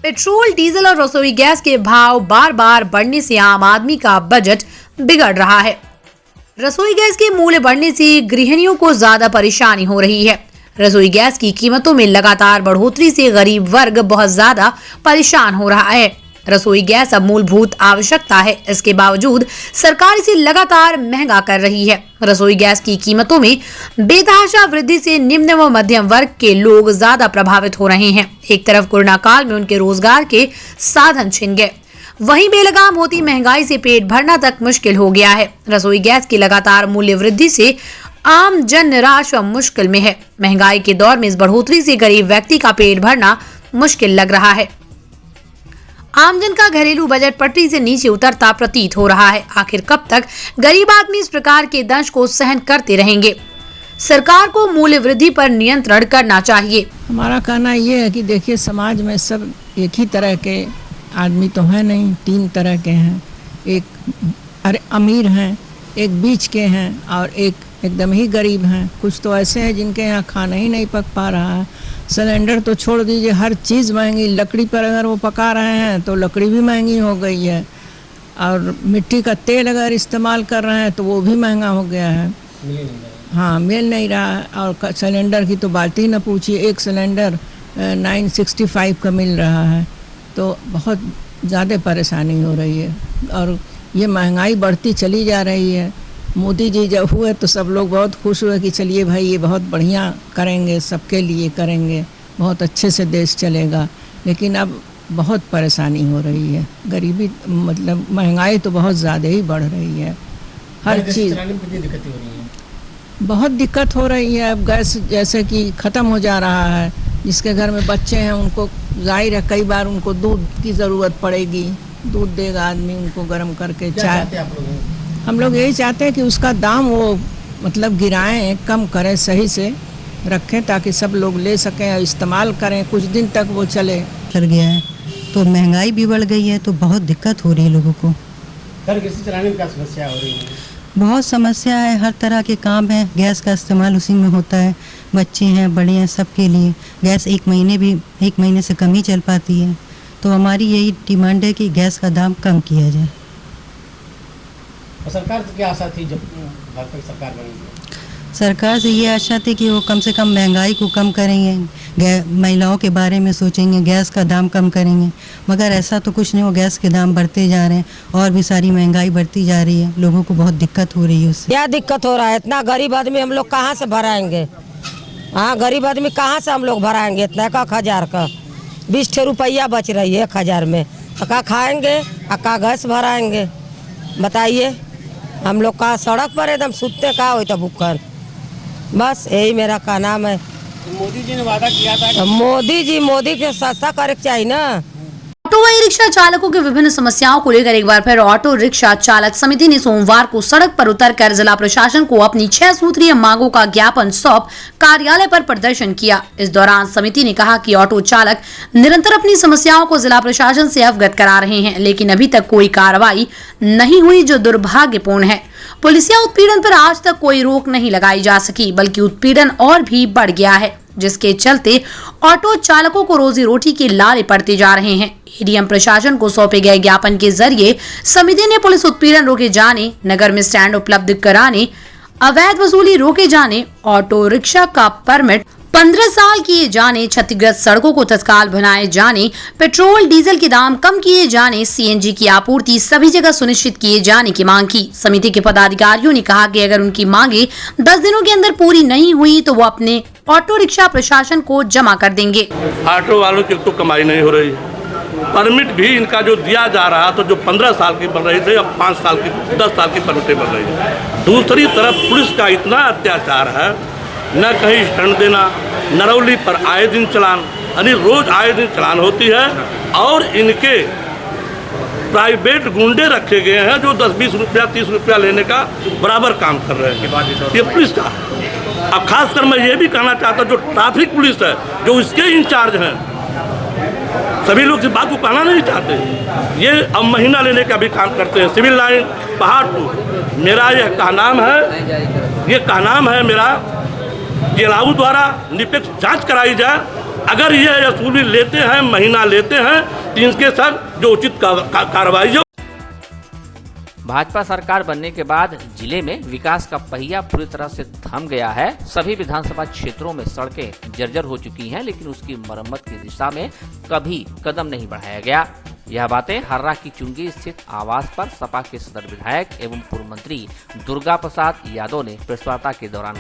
पेट्रोल, डीजल और रसोई गैस के भाव बार बार बढ़ने से आम आदमी का बजट बिगड़ रहा है। रसोई गैस के मूल्य बढ़ने से गृहिणियों को ज्यादा परेशानी हो रही है। रसोई गैस की कीमतों में लगातार बढ़ोतरी से गरीब वर्ग बहुत ज्यादा परेशान हो रहा है। रसोई गैस अब मूलभूत आवश्यकता है, इसके बावजूद सरकार इसे लगातार महंगा कर रही है। रसोई गैस की कीमतों में बेतहाशा वृद्धि से निम्न व मध्यम वर्ग के लोग ज्यादा प्रभावित हो रहे हैं। एक तरफ कोरोना काल में उनके रोजगार के साधन छिन गए, वहीं बेलगाम होती महंगाई से पेट भरना तक मुश्किल हो गया है। रसोई गैस की लगातार मूल्य वृद्धि से आम जन निराश व मुश्किल में है। महंगाई के दौर में इस बढ़ोतरी से गरीब व्यक्ति का पेट भरना मुश्किल लग रहा है। आमजन का घरेलू बजट पटरी से नीचे उतरता प्रतीत हो रहा है। आखिर कब तक गरीब आदमी इस प्रकार के दंश को सहन करते रहेंगे? सरकार को मूल्य वृद्धि पर नियंत्रण करना चाहिए।
हमारा कहना ये है कि देखिए, समाज में सब एक ही तरह के आदमी तो है नहीं, 3 तरह के हैं। एक अमीर हैं, एक बीच के हैं और एक एकदम ही गरीब हैं। कुछ तो ऐसे हैं जिनके यहाँ खाना ही नहीं पक पा रहा है। सिलेंडर तो छोड़ दीजिए, हर चीज़ महंगी। लकड़ी पर अगर वो पका रहे हैं तो लकड़ी भी महंगी हो गई है, और मिट्टी का तेल अगर इस्तेमाल कर रहे हैं तो वो भी महंगा हो गया है। हाँ, मिल नहीं रहा है। और सिलेंडर की तो बात ही ना पूछिए, एक सिलेंडर 965 का मिल रहा है, तो बहुत ज़्यादा परेशानी हो रही है। और ये महंगाई बढ़ती चली जा रही है। मोदी जी जब हुए तो सब लोग बहुत खुश हुए कि चलिए भाई, ये बहुत बढ़िया करेंगे, सबके लिए करेंगे, बहुत अच्छे से देश चलेगा। लेकिन अब बहुत परेशानी हो रही है। गरीबी मतलब महंगाई तो बहुत ज़्यादा ही बढ़ रही है। हर चीज़ बहुत दिक्कत हो रही है। अब गैस जैसे कि ख़त्म हो जा रहा है। जिसके घर में बच्चे हैं उनको जाहिर है कई बार उनको दूध की ज़रूरत पड़ेगी। दूध देगा आदमी उनको गर्म करके चाय। हम लोग यही चाहते हैं कि उसका दाम वो मतलब गिराएं, कम करें, सही से रखें ताकि सब लोग ले सकें और इस्तेमाल करें, कुछ दिन तक वो चले।
कर गया है तो महंगाई भी बढ़ गई है, तो बहुत दिक्कत हो रही है लोगों को।
घर कैसे चलाने में क्या समस्या हो रही है?
बहुत समस्या है। हर तरह के काम है, गैस का इस्तेमाल उसी में होता है। बच्चे हैं, बड़े हैं, सबके लिए गैस एक महीने से कम ही चल पाती है। तो हमारी यही डिमांड है कि गैस का दाम कम किया जाए।
और सरकार से क्या आशा थी जब भारत की सरकार बनी?
सरकार से ये आशा थी कि वो कम से कम महंगाई को कम करेंगे, महिलाओं के बारे में सोचेंगे, गैस का दाम कम करेंगे, मगर ऐसा तो कुछ नहीं हो। गैस के दाम बढ़ते जा रहे हैं और भी सारी महंगाई बढ़ती जा रही है, लोगों को बहुत दिक्कत हो रही है उससे।
क्या दिक्कत हो रहा है? इतना गरीब आदमी हम लोग कहाँ से भराएंगे? हाँ, गरीब आदमी कहाँ से हम लोग भराएंगे? इतना 1000 का 20 रुपया बच रही है 1000 में, का खाएंगे का गैस भराएंगे? बताइए, हम लोग का सड़क पर एकदम सुतते का हो तो भूखन। बस यही मेरा का नाम है।
मोदी जी ने वादा किया था,
मोदी के सस्ता करे चाहिए ना।
ऑटो व रिक्शा चालकों की विभिन्न समस्याओं को लेकर एक बार फिर ऑटो रिक्शा चालक समिति ने सोमवार को सड़क पर उतरकर जिला प्रशासन को अपनी 6 सूत्रीय मांगों का ज्ञापन सौंप कार्यालय पर प्रदर्शन किया। इस दौरान समिति ने कहा कि ऑटो चालक निरंतर अपनी समस्याओं को जिला प्रशासन से अवगत करा रहे हैं, लेकिन अभी तक कोई कार्रवाई नहीं हुई, जो दुर्भाग्यपूर्ण है। पुलिसिया उत्पीड़न पर आज तक कोई रोक नहीं लगाई जा सकी, बल्कि उत्पीड़न और भी बढ़ गया है, जिसके चलते ऑटो चालकों को रोजी रोटी के लाले पड़ते जा रहे हैं। एडीएम प्रशासन को सौंपे गए ज्ञापन के जरिए समिति ने पुलिस उत्पीड़न रोके जाने, नगर में स्टैंड उपलब्ध कराने, अवैध वसूली रोके जाने, ऑटो रिक्शा का परमिट 15 साल किए जाने, क्षतिग्रस्त सड़कों को तत्काल बनाए जाने, पेट्रोल डीजल के दाम कम किए जाने, सीएनजी की आपूर्ति सभी जगह सुनिश्चित किए जाने की मांग की। समिति के पदाधिकारियों ने कहा कि अगर उनकी मांगे 10 दिनों के अंदर पूरी नहीं हुई तो वो अपने ऑटो रिक्शा प्रशासन को जमा कर देंगे।
ऑटो वालों की तो कमाई नहीं हो रही, परमिट भी इनका जो दिया जा रहा तो जो 15 साल की बन रही थी, अब 5 साल की 10 साल की परमिटें बन रही है। दूसरी तरफ पुलिस का इतना अत्याचार है, न कहीं स्टैंड देना, नरौली पर आए दिन चलान, यानी रोज आए दिन चलान होती है, और इनके प्राइवेट गुंडे रखे गए हैं जो 10-20 रुपया 30 रुपया लेने का बराबर काम कर रहे हैं। ये पुलिस का। अब खासकर मैं ये भी कहना चाहता हूँ, जो ट्रैफिक पुलिस है, जो इसके इंचार्ज हैं, सभी लोग इस बात को कहना नहीं चाहते। ये अब महीना लेने का भी काम करते हैं। सिविल लाइन पहाड़पुर मेरा यह कहनाम है मेरा, जेलाऊ द्वारा निष्पक्ष जांच कराई जाए। अगर ये वसूली लेते हैं, महीना लेते हैं, तो इनके साथ जो उचित कार्रवाई हो।
भाजपा सरकार बनने के बाद जिले में विकास का पहिया पूरी तरह से थम गया है। सभी विधानसभा क्षेत्रों में सड़कें जर्जर हो चुकी हैं, लेकिन उसकी मरम्मत की दिशा में कभी कदम नहीं बढ़ाया गया। यह बातें हर्रा की चुंगी स्थित आवास पर सपा के सदर विधायक एवं पूर्व मंत्री दुर्गा प्रसाद यादव ने प्रेस वार्ता के दौरान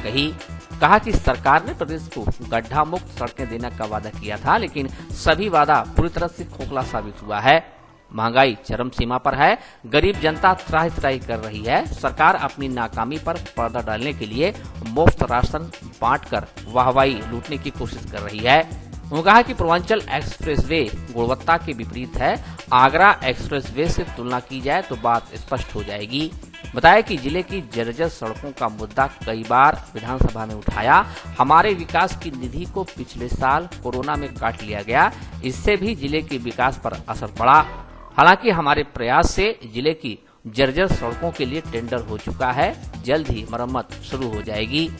कहा कि सरकार ने प्रदेश को गड्ढा मुक्त सड़कें देने का वादा किया था, लेकिन सभी वादा पूरी तरह से खोखला साबित हुआ है। महंगाई चरम सीमा पर है, गरीब जनता त्राहि त्राहि कर रही है। सरकार अपनी नाकामी पर पर्दा डालने के लिए मुफ्त राशन बांटकर वाहवाही लूटने की कोशिश कर रही है। उन्होंने कहा कि पूर्वांचल एक्सप्रेसवे गुणवत्ता के विपरीत है। आगरा एक्सप्रेसवे से तुलना की जाए तो बात स्पष्ट हो जाएगी। बताया कि जिले की जर्जर सड़कों का मुद्दा कई बार विधानसभा में उठाया। हमारे विकास की निधि को पिछले साल कोरोना में काट लिया गया, इससे भी जिले के विकास पर असर पड़ा। हालांकि हमारे प्रयास से जिले की जर्जर सड़कों के लिए टेंडर हो चुका है, जल्द ही मरम्मत शुरू हो जाएगी।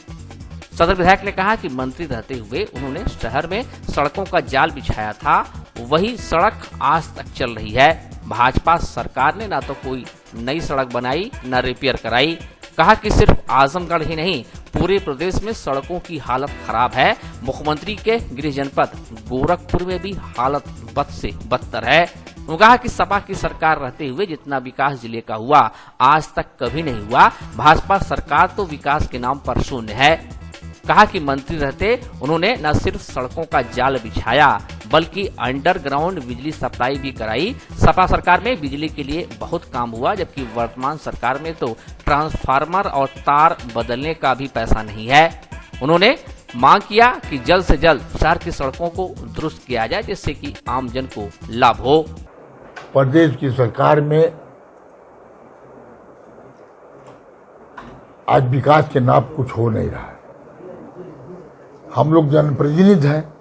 सदर विधायक ने कहा कि मंत्री रहते हुए उन्होंने शहर में सड़कों का जाल बिछाया था, वही सड़क आज तक चल रही है। भाजपा सरकार ने ना तो कोई नई सड़क बनाई न रिपेयर कराई। कहा कि सिर्फ आजमगढ़ ही नहीं, पूरे प्रदेश में सड़कों की हालत खराब है। मुख्यमंत्री के गृह जनपद गोरखपुर में भी हालत बद से बदतर है। उन्होंने कहा कि सपा की सरकार रहते हुए जितना विकास जिले का हुआ आज तक कभी नहीं हुआ। भाजपा सरकार तो विकास के नाम पर शून्य है। कहा कि मंत्री रहते उन्होंने न सिर्फ सड़कों का जाल बिछाया बल्कि अंडरग्राउंड बिजली सप्लाई भी कराई। सपा सरकार में बिजली के लिए बहुत काम हुआ, जबकि वर्तमान सरकार में तो ट्रांसफार्मर और तार बदलने का भी पैसा नहीं है। उन्होंने मांग किया कि जल्द से जल्द शहर की सड़कों को दुरुस्त किया जाए, जिससे कि आम जन को लाभ हो।
प्रदेश की सरकार में आज विकास के नाम कुछ हो नहीं रहा है। हम लोग जनप्रतिनिधि हैं,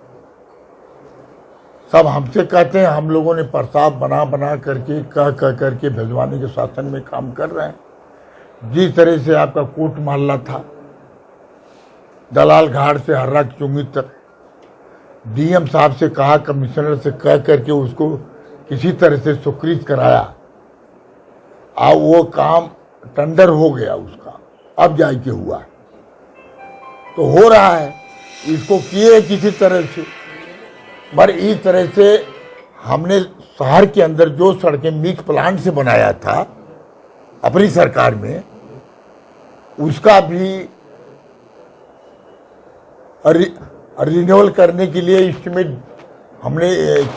सब हमसे कहते हैं, हम लोगों ने प्रस्ताव बना करके कह करके भिजवाने के शासन में काम कर रहे हैं। जिस तरह से आपका कोट मोहल्ला था, दलाल घाट से हर्रा की चुंगी तक, डीएम साहब से कहा, कमिश्नर से कह करके उसको किसी तरह से स्वीकृत कराया, अब वो काम टेंडर हो गया उसका, अब जाके हुआ। तो हो रहा है, इसको किए किसी तरह से। पर इस तरह से हमने शहर के अंदर जो सड़कें मिल्क प्लांट से बनाया था अपनी सरकार में, उसका भी रिन्यूअल करने के लिए एस्टिमेट हमने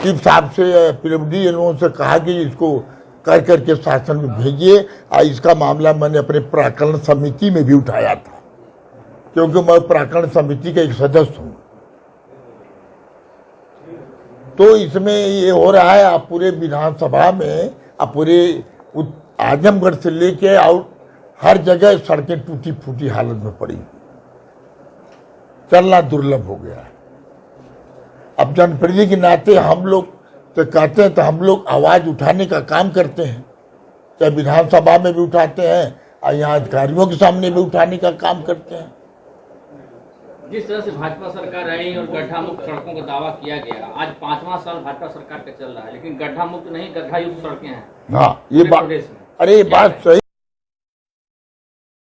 चीफ साहब से, पीडब्ल्यूडी लोगों से कहा कि इसको कर करके शासन में भेजिए। और इसका मामला मैंने अपने प्राकलन समिति में भी उठाया था, क्योंकि मैं प्राकलन समिति का एक सदस्य हूँ। तो इसमें ये हो रहा है, आप पूरे विधानसभा में, आप पूरे आजमगढ़ से लेके और हर जगह सड़कें टूटी फूटी हालत में पड़ी, चलना दुर्लभ हो गया है। अब जनप्रतिनिधि के नाते हम लोग तो कहते हैं, तो हम लोग आवाज उठाने का काम करते हैं, चाहे विधानसभा में भी उठाते हैं और यहाँ अधिकारियों के सामने भी उठाने का काम करते हैं।
जिस तरह से भाजपा सरकार आई और गड्ढा मुक्त सड़कों का दावा किया गया, आज 5वां साल भाजपा सरकार का चल रहा है, लेकिन गड्ढा मुक्त नहीं, गड्ढा युक्त सड़कें हैं।
हाँ, ये बात, अरे ये बात सही।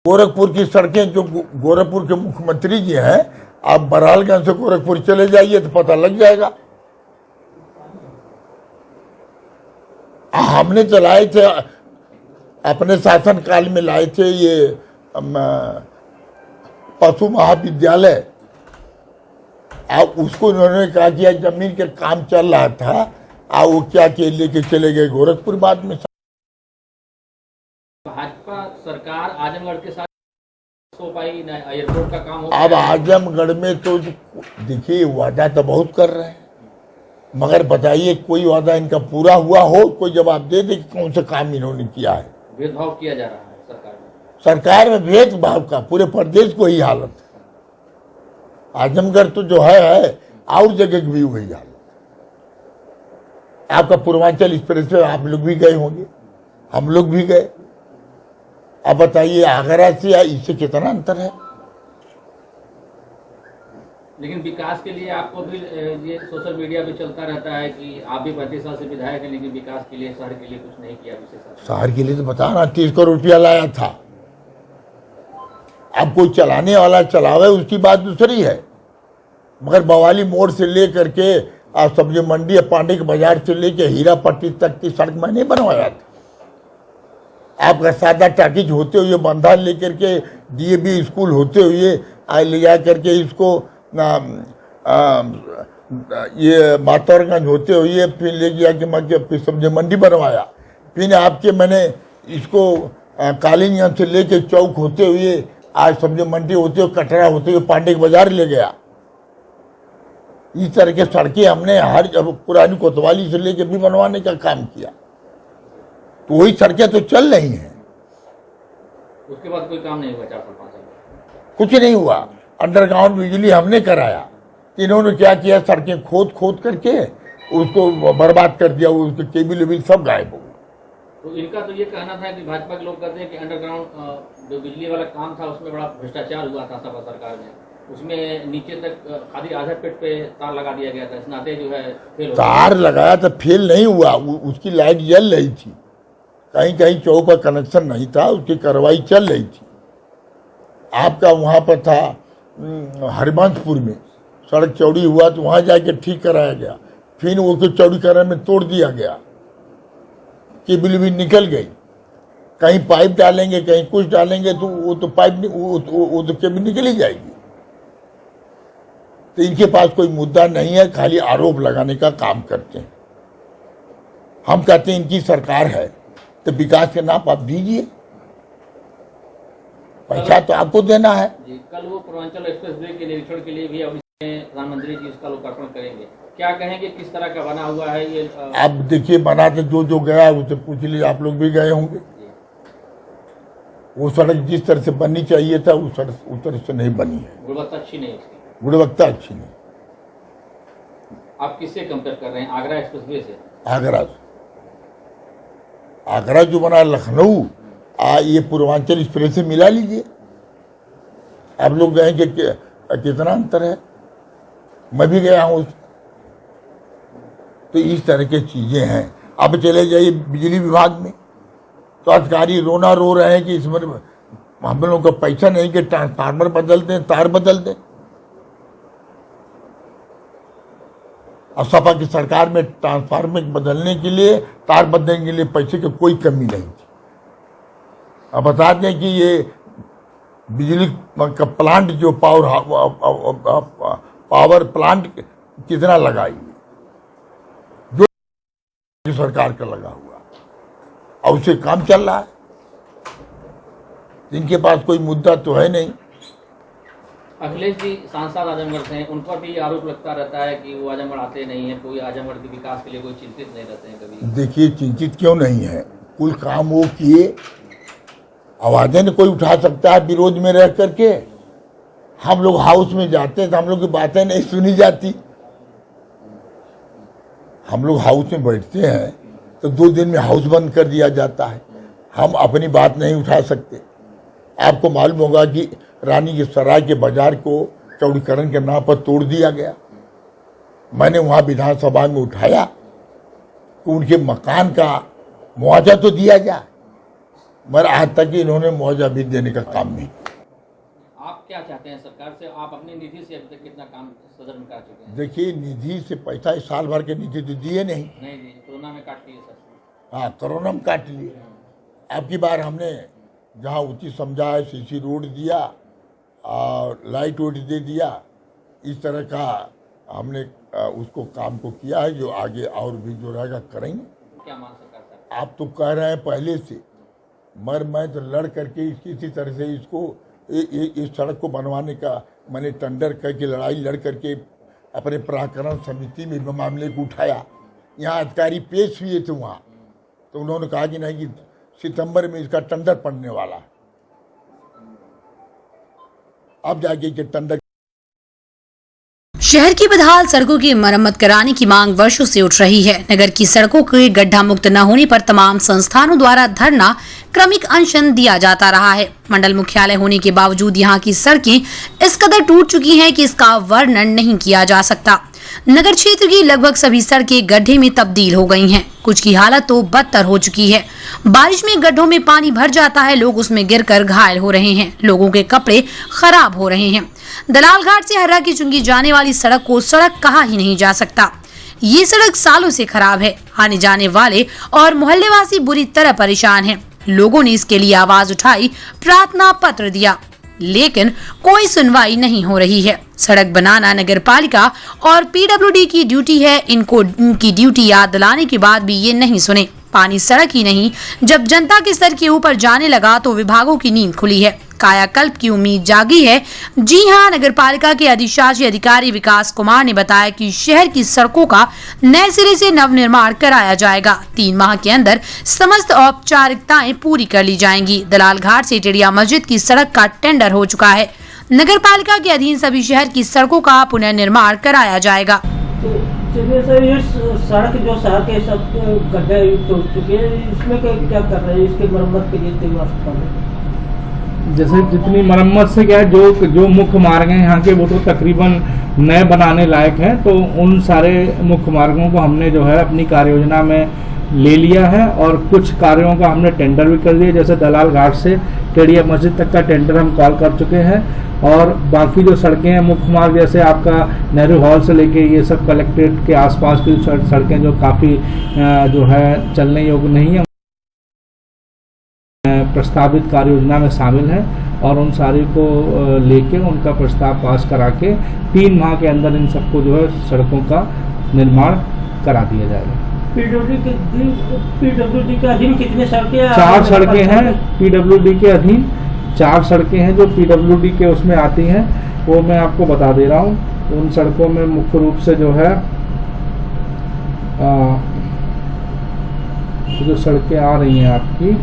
गोरखपुर की सड़कें, जो गोरखपुर के मुख्यमंत्री जी हैं, आप बरहालगंज से गोरखपुर चले जाइए तो पता लग जाएगा। हमने चलाए थे, अपने शासन काल में लाए थे ये पशु महाविद्यालय। अब उसको उन्होंने कहा कि जमीन के काम चल रहा था, और वो क्या के लेके चले गए गोरखपुर। बाद में
भाजपा सरकार आजमगढ़ के साथ हो पाई, एयरपोर्ट का काम हो।
अब आजमगढ़ में तो देखिए वादा तो बहुत कर रहे हैं, मगर बताइए कोई वादा इनका पूरा हुआ हो, कोई जवाब दे दे कि कौन सा काम इन्होंने किया है।
भेदभाव किया जा रहा है सरकार में।
सरकार में भेदभाव का पूरे प्रदेश को ही हालत है। आजमगढ़ तो जो है और जगह की भी वही हालत। आपका पूर्वांचल एक्सप्रेस में आप लोग भी गए होंगे, हम लोग भी गए। अब बताइए आगरा से इससे कितना अंतर है।
लेकिन विकास के लिए आपको भी ये सोशल मीडिया पे चलता रहता है कि आप भी 35 साल से विधायक हैं, लेकिन विकास के लिए, शहर के लिए कुछ नहीं किया विशेष।
शहर के लिए तो बता रहा, 30 करोड़ रुपया लाया था। अब कोई चलाने वाला चलावे उसकी बात दूसरी है, मगर बवाली मोड़ से लेकर के सब्जी मंडी पांडे के बाजार से लेकर हीरापट्टी तक की सड़क मैंने बनवाया था। आपका सादा टाकीज होते हुए, बंधा लेकर के डीएवी स्कूल होते हुए ले जा करके इसको ये मातौरगंज होते हुए फिर ले गया कि मैं सब्जी मंडी बनवाया। फिर आपके मैंने इसको कालीगंज से लेके चौक होते हुए आज सब्जी मंडी होते हुए कटरा होते हुए पांडे के बाजार ले गया। इस तरह के सड़कें हमने हर पुरानी कोतवाली से लेके भी बनवाने का काम किया। तो वही सड़कें तो चल रही हैं।
उसके बाद कोई काम नहीं हुआ 4-5 साल,
कुछ नहीं हुआ। अंडरग्राउंड बिजली हमने कराया, इन्होंने क्या किया, सड़कें खोद करके उसको बर्बाद कर दिया, उसके केबल वेबल सब गायब हो गए।
तो इनका तो ये कहना था कि भाजपा के लोग कहते हैं कि अंडरग्राउंड जो बिजली वाला काम था उसमें बड़ा भ्रष्टाचार हुआ था सपा सरकार में, उसमें नीचे तक खाली आधा पेट पे तार लगा दिया गया था, इस नाते जो है फेल।
तार लगाया तो फेल नहीं हुआ, उसकी लाइट जल रही थी, कहीं कहीं चौक पर कनेक्शन नहीं था, उसकी कार्रवाई चल रही थी। आपका वहाँ पर था हरिवंशपुर में सड़क चौड़ी हुआ तो वहाँ जाके ठीक कराया गया, फिर उसको चौड़ी कराने में तोड़ दिया गया, केबल भी निकल गई। कहीं पाइप डालेंगे कहीं कुछ डालेंगे तो वो तो पाइप वो तो केबल निकल ही जाएगी। तो इनके पास कोई मुद्दा नहीं है, खाली आरोप लगाने का काम करते हैं। हम कहते हैं इनकी सरकार है तो विकास के नाम आप दीजिए, पैसा तो आपको देना है।
जी, कल वो पूर्वांचल एक्सप्रेसवे के निरीक्षण के लिए भी प्रधानमंत्री जी उसका लोकार्पण करेंगे, क्या कहेंगे, किस तरह का बना हुआ है ये?
अब देखिए बना तो जो गया उससे पूछ लीजिए, आप लोग भी गए होंगे। वो सड़क जिस तरह से बननी चाहिए था उस तरह से नहीं बनी है।
गुणवत्ता अच्छी नहीं उसकी,
गुणवत्ता अच्छी नहीं।
आप किससे कंपेयर कर रहे हैं? आगरा एक्सप्रेसवे से?
आगरा जो बना लखनऊ, ये पूर्वांचल एक्सप्रेस से मिला लीजिए। आप लोग गए कि कितना अंतर है, मैं भी गया हूँ। तो इस तरह की चीजें हैं। अब चले जाइए बिजली विभाग में, तो अधिकारी रोना रो रहे हैं कि इसमें हम लोगों का पैसा नहीं कि ट्रांसफार्मर बदल दें, तार बदल दें। और सपा की सरकार में ट्रांसफार्मर बदलने के लिए, तार बदलने के लिए पैसे की कोई कमी नहीं थी। अब बता दें कि ये बिजली का प्लांट जो पावर प्लांट कितना लगाई, जो सरकार का लगा हुआ, और उससे काम चल रहा है। इनके पास कोई मुद्दा तो है नहीं।
अखिलेश जी सांसद आजमगढ़ से हैं, उन पर भी आरोप लगता रहता है कि वो आजमगढ़ आते नहीं है, कोई आजमगढ़ के विकास के लिए कोई चिंतित नहीं रहते हैं कभी।
देखिए, चिंतित क्यों नहीं है, कुल काम वो किए। आवाजें कोई उठा सकता है विरोध में रह करके। हम लोग हाउस में जाते हैं तो हम लोग की बातें नहीं सुनी जाती। हम लोग हाउस में बैठते हैं तो 2 दिन में हाउस बंद कर दिया जाता है। हम अपनी बात नहीं उठा सकते। आपको मालूम होगा कि रानी की सराय के बाजार को चौड़ीकरण के नाम पर तोड़ दिया गया। मैंने वहाँ विधानसभा में उठाया कि उनके मकान का मुआवजा तो दिया जाए, मगर आज तक इन्होंने मुआवजा भी देने का काम नहीं।
आप क्या चाहते हैं सरकार से? आप अपनी निधि से अभी तक कितना काम सदन में कर चुके हैं?
देखिए, निधि से पैसा इस साल भर के निधि तो दिए नहीं।
कोरोना में काट लिए सर।
हाँ, कोरोना में काट लिए। अब की बार हमने जहाँ उचित समझा है सीसी रोड दिया और लाइट वोट दे दिया। इस तरह का हमने उसको काम को किया है, जो आगे और भी जो रहेगा करेंगे।
क्या मान सरकार से?
आप तो कह रहे हैं पहले से, मगर मैं तो लड़ करके किसी तरह से इसको इस सड़क को बनवाने का मैंने टेंडर करके लड़ाई लड़ करके अपने प्राधिकरण समिति में मामले को उठाया। यहाँ अधिकारी पेश हुए थे वहाँ, तो उन्होंने कहा कि नहीं, कि सितंबर में इसका टेंडर पड़ने वाला है। अब जाके के टेंडर।
शहर की बदहाल सड़कों की मरम्मत कराने की मांग वर्षों से उठ रही है। नगर की सड़कों के गड्ढा मुक्त न होने पर तमाम संस्थानों द्वारा धरना, क्रमिक अनशन दिया जाता रहा है। मंडल मुख्यालय होने के बावजूद यहाँ की सड़कें इस कदर टूट चुकी हैं कि इसका वर्णन नहीं किया जा सकता। नगर क्षेत्र की लगभग सभी सड़कें गड्ढे में तब्दील हो गई हैं। कुछ की हालत तो बदतर हो चुकी है। बारिश में गड्ढों में पानी भर जाता है, लोग उसमें गिरकर घायल हो रहे हैं, लोगों के कपड़े खराब हो रहे हैं। दलाल घाट से हर्रा की चुंगी जाने वाली सड़क को सड़क कहा ही नहीं जा सकता। ये सड़क सालों से खराब है। आने जाने वाले और मोहल्लेवासी बुरी तरह परेशान हैं। लोगों ने इसके लिए आवाज उठाई, प्रार्थना पत्र दिया, लेकिन कोई सुनवाई नहीं हो रही है। सड़क बनाना नगरपालिका और पीडब्ल्यूडी की ड्यूटी है। इनकी ड्यूटी याद दिलाने के बाद भी ये नहीं सुने। पानी सड़क ही नहीं, जब जनता के सर के ऊपर जाने लगा तो विभागों की नींद खुली है, कायाकल्प की उम्मीद जागी है। जी हां, नगरपालिका के अधिशासी अधिकारी विकास कुमार ने बताया कि शहर की सड़कों का नए सिरे से नवनिर्माण कराया जाएगा। 3 माह के अंदर समस्त औपचारिकताएं पूरी कर ली जाएंगी। दलाल घाट से टेडिया मस्जिद की सड़क का टेंडर हो चुका है। नगरपालिका के अधीन सभी शहर की सड़कों का पुनर्निर्माण कराया जाएगा।
सर, ये सड़क जो शहर के सब गड्ढे टूट चुके हैं, इसमें क्या कर रहे हैं? इसके मरम्मत के लिए
जैसे जितनी मरम्मत से क्या है, जो मुख्य मार्ग हैं यहाँ के वो तो तकरीबन नए बनाने लायक हैं, तो उन सारे मुख्य मार्गों को हमने जो है अपनी कार्य योजना में ले लिया है और कुछ कार्यों का हमने टेंडर भी कर दिया। जैसे दलाल घाट से टेडिया मस्जिद तक का टेंडर हम कॉल कर चुके हैं और बाकी जो सड़कें हैं मुख्य मार्ग, जैसे आपका नेहरू हॉल से लेके ये सब कलेक्ट्रेट के आसपास की सड़कें जो काफ़ी जो है चलने योग्य नहीं है, प्रस्तावित कार्य योजना में शामिल है और उन सारी को लेके उनका प्रस्ताव पास करा के 3 माह के अंदर इन सबको जो है सड़कों का निर्माण करा दिया जाएगा।
पीडब्ल्यूडी के अधीन कितने सड़कें हैं?
4 सड़कें हैं पीडब्ल्यूडी के अधीन। 4 सड़कें हैं जो पीडब्ल्यूडी के उसमें आती हैं, वो मैं आपको बता दे रहा हूँ। उन सड़कों में मुख्य रूप से जो है जो सड़कें आ रही हैं आपकी,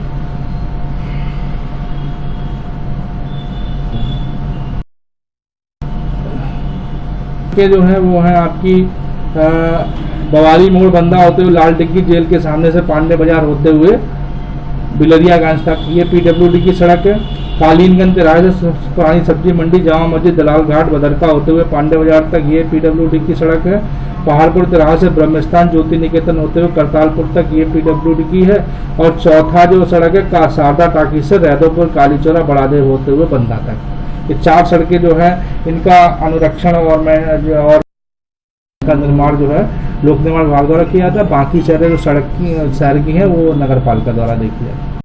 जो है वो है आपकी बवाली मोड़ बंदा होते हुए लाल डिग्गी जेल के सामने से पांडे बाजार होते हुए बिलरियागंज तक, ये पीडब्ल्यूडी की सड़क है। कालीनगंज तिराहे से पुरानी सब्जी मंडी, जामा मस्जिद, दलाल घाट, बदरका होते हुए पांडे बाजार तक ये PWD की सड़क है। पहाड़पुर तिराहा से ब्रह्मस्थान ज्योति निकेतन होते हुए करतालपुर तक ये PWD की है। और चौथा जो सड़क है शारदा टाकी से रैदोपुर, कालीचौरा, बड़ादेव होते हुए बंदा तक। ये 4 सड़कें जो है इनका अनुरक्षण और का निर्माण जो है लोक निर्माण विभाग द्वारा किया था। बाकी सारे जो शहर की है वो नगर पालिका द्वारा देखी जाती है।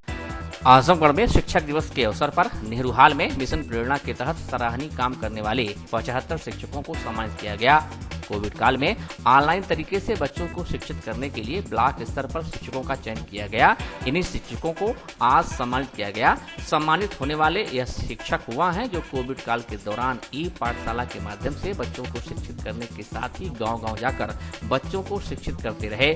आजमगढ़ में शिक्षक दिवस के अवसर पर नेहरू हाल में मिशन प्रेरणा के तहत सराहनीय काम करने वाले 75 शिक्षकों को सम्मानित किया गया। कोविड काल में ऑनलाइन तरीके से बच्चों को शिक्षित करने के लिए ब्लॉक स्तर पर शिक्षकों का चयन किया गया। इन्हीं शिक्षकों को आज सम्मानित किया गया। सम्मानित होने वाले यह शिक्षक हुआ हैं जो कोविड काल के दौरान ई पाठशाला के माध्यम से बच्चों को शिक्षित करने के साथ ही गांव-गांव जाकर बच्चों को शिक्षित करते रहे।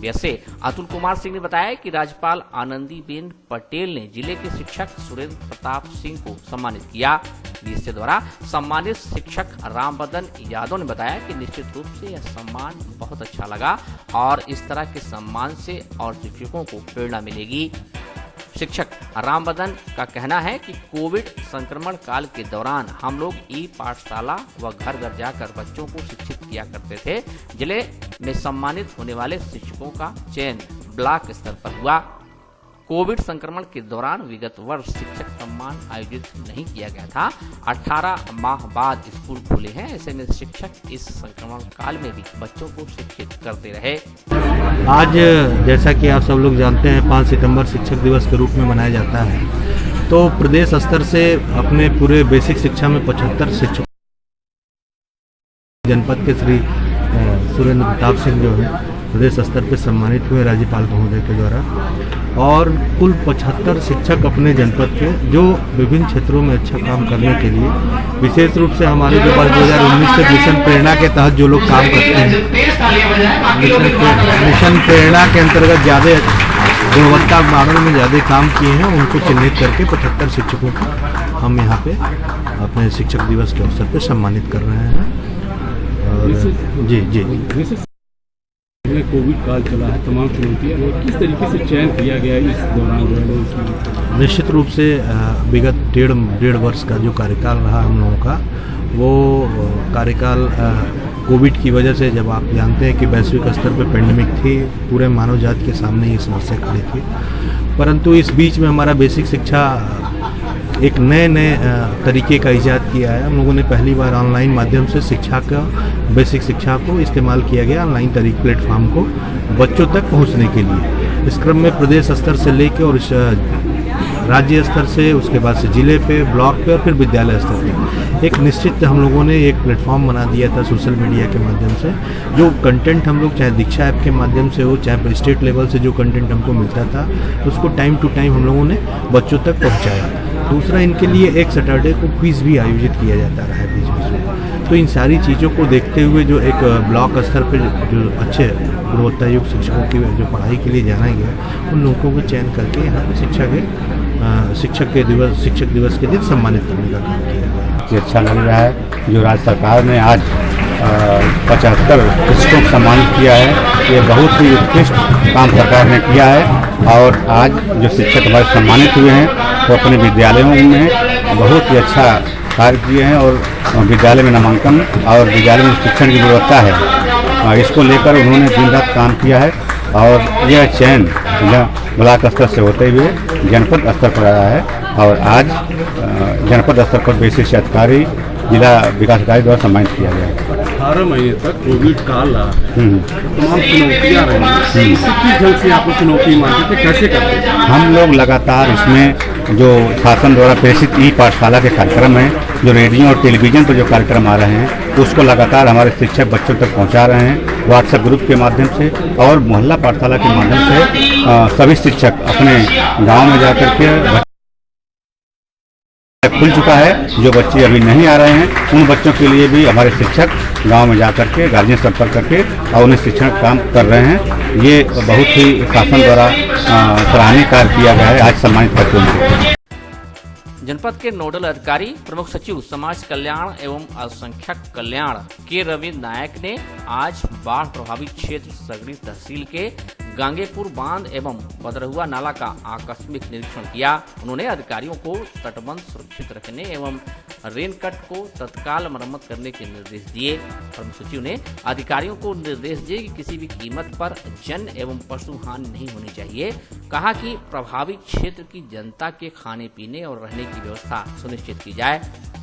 वैसे अतुल कुमार सिंह ने बताया कि राज्यपाल आनंदीबेन पटेल ने जिले के शिक्षक सुरेंद्र प्रताप सिंह को सम्मानित किया। इसके द्वारा सम्मानित शिक्षक रामबदन यादव ने बताया कि निश्चित रूप से यह सम्मान बहुत अच्छा लगा और इस तरह के सम्मान से और शिक्षकों को प्रेरणा मिलेगी। शिक्षक रामबदन का कहना है कि कोविड संक्रमण काल के दौरान हम लोग ई पाठशाला व घर घर जाकर बच्चों को शिक्षित किया करते थे। जिले में सम्मानित होने वाले शिक्षकों का चयन ब्लॉक स्तर पर हुआ। कोविड संक्रमण के दौरान विगत वर्ष शिक्षक सम्मान आयोजित नहीं किया गया था। 18 माह बाद स्कूल खुले हैं, ऐसे में शिक्षक इस संक्रमण काल में भी बच्चों को शिक्षित करते रहे।
आज जैसा कि आप सब लोग जानते हैं 5 सितंबर शिक्षक दिवस के रूप में मनाया जाता है। तो प्रदेश स्तर से अपने पूरे बेसिक शिक्षा में 75 शिक्षक जनपद के श्री सुरेंद्र प्रताप सिंह जो है प्रदेश स्तर पर सम्मानित हुए राज्यपाल महोदय के द्वारा। और कुल 75 शिक्षक अपने जनपद के जो विभिन्न क्षेत्रों में अच्छा काम करने के लिए विशेष रूप से हमारे जो 2019 से मिशन प्रेरणा के तहत जो लोग काम करते हैं, मिशन प्रेरणा के अंतर्गत ज़्यादा गुणवत्ता मॉडल में ज़्यादा काम किए हैं, उनको चिन्हित करके 75 शिक्षकों को हम यहाँ पे अपने शिक्षक दिवस के अवसर पर सम्मानित कर रहे हैं। और जी
कोविड काल चला है, तमाम चुनौतियाँ, किस तरीके से चयन किया गया इस दौरान?
निश्चित रूप से विगत डेढ़ वर्ष का जो कार्यकाल रहा हम लोगों का, वो कार्यकाल कोविड की वजह से, जब आप जानते हैं कि वैश्विक स्तर पर पेंडेमिक थी, पूरे मानव जाति के सामने ये समस्या खड़ी थी। परंतु इस बीच में हमारा बेसिक शिक्षा एक नए तरीके का इजाद किया है। हम लोगों ने पहली बार ऑनलाइन माध्यम से शिक्षा का बेसिक शिक्षा को इस्तेमाल किया गया, ऑनलाइन तरीके प्लेटफॉर्म को बच्चों तक पहुंचने के लिए। इस क्रम में प्रदेश स्तर से लेकर और राज्य स्तर से, उसके बाद से जिले पे, ब्लॉक पे और फिर विद्यालय स्तर पे एक निश्चित हम लोगों ने एक प्लेटफॉर्म बना दिया था सोशल मीडिया के माध्यम से। जो कंटेंट हम लोग चाहे दीक्षा ऐप के माध्यम से हो, चाहे स्टेट लेवल से जो कंटेंट हमको मिलता था, उसको टाइम टू टाइम हम लोगों ने बच्चों तक पहुँचाया। दूसरा, इनके लिए एक सैटरडे को क्विज भी आयोजित किया जाता रहा है बीच बीच में। तो इन सारी चीज़ों को देखते हुए जो एक ब्लॉक स्तर पर जो अच्छे गुणवत्ता युक्त शिक्षकों की जो पढ़ाई के लिए जाना गया, उन लोगों को चयन करके यहाँ पर शिक्षक दिवस के दिन सम्मानित करने का काम किया गया।
अच्छा लग रहा है जो राज्य सरकार ने आज 75 शिक्षकों को सम्मानित किया है। ये बहुत ही उत्कृष्ट काम सरकार ने किया है। और आज जो शिक्षक हमारे सम्मानित हुए हैं वो अपने विद्यालयों में बहुत ही अच्छा कार्य किए हैं और विद्यालय में नामांकन और विद्यालय में शिक्षण की गुणवत्ता है, इसको लेकर उन्होंने दिन रात काम किया है। और यह चयन ब्लॉक स्तर से होते हुए जनपद स्तर पर आया है और आज जनपद स्तर पर बेसिक शिक्षा अधिकारी, जिला विकास अधिकारी द्वारा सम्मानित किया गया है।
18 महीने तक कोविड काल रहा है, तमाम चुनौतियाँ रही हैं, इससे किस ढंग से आप चुनौती मानते थे, कैसे करते हैं?
हम लोग लगातार इसमें जो शासन द्वारा प्रेषित ई पाठशाला के कार्यक्रम हैं, जो रेडियो और टेलीविज़न पर जो कार्यक्रम आ रहे हैं, उसको लगातार हमारे शिक्षक बच्चों तक पहुंचा रहे हैं, व्हाट्सएप ग्रुप के माध्यम से और मोहल्ला पाठशाला के माध्यम से। सभी शिक्षक अपने गाँव में जाकर के खुल चुका है। जो बच्चे अभी नहीं आ रहे हैं, उन बच्चों के लिए भी हमारे शिक्षक गांव में जाकर के गार्जियन संपर्क करके और उन्हें शिक्षण काम कर रहे हैं। ये बहुत ही शासन द्वारा सराहनीय कार्य किया गया है, आज सम्मानित करते हैं।
जनपद के नोडल अधिकारी प्रमुख सचिव समाज कल्याण एवं अल्पसंख्यक कल्याण के रविंद्र नायक ने आज बाढ़ प्रभावित क्षेत्र सगड़ी तहसील के गांगेपुर बांध एवं बदरहुआ नाला का आकस्मिक निरीक्षण किया। उन्होंने अधिकारियों को तटबंध सुरक्षित रखने एवं रेनकट को तत्काल मरम्मत करने के निर्देश दिए। प्रमुख सचिव ने अधिकारियों को निर्देश दिए कि किसी भी कीमत पर जन एवं पशु हानि नहीं होनी चाहिए। कहा कि प्रभावित क्षेत्र की जनता के खाने पीने और रहने की व्यवस्था सुनिश्चित की जाए।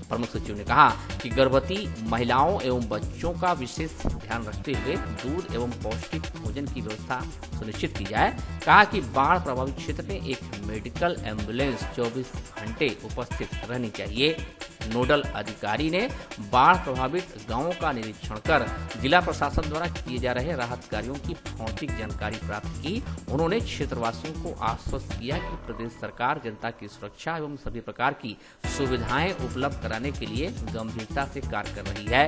प्रमुख सचिव ने कहा कि गर्भवती महिलाओं एवं बच्चों का विशेष ध्यान रखते हुए दूध एवं पौष्टिक भोजन की व्यवस्था सुनिश्चित की जाए। कहा कि बाढ़ प्रभावित क्षेत्र में एक मेडिकल एम्बुलेंस 24 घंटे उपस्थित रहनी चाहिए। नोडल अधिकारी ने बाढ़ प्रभावित गांवों का निरीक्षण कर जिला प्रशासन द्वारा किए जा रहे राहत कार्यों की भौतिक जानकारी प्राप्त की। उन्होंने क्षेत्रवासियों को आश्वस्त किया कि प्रदेश सरकार जनता की सुरक्षा एवं सभी प्रकार की सुविधाएं उपलब्ध कराने के लिए गंभीरता से कार्य कर रही है।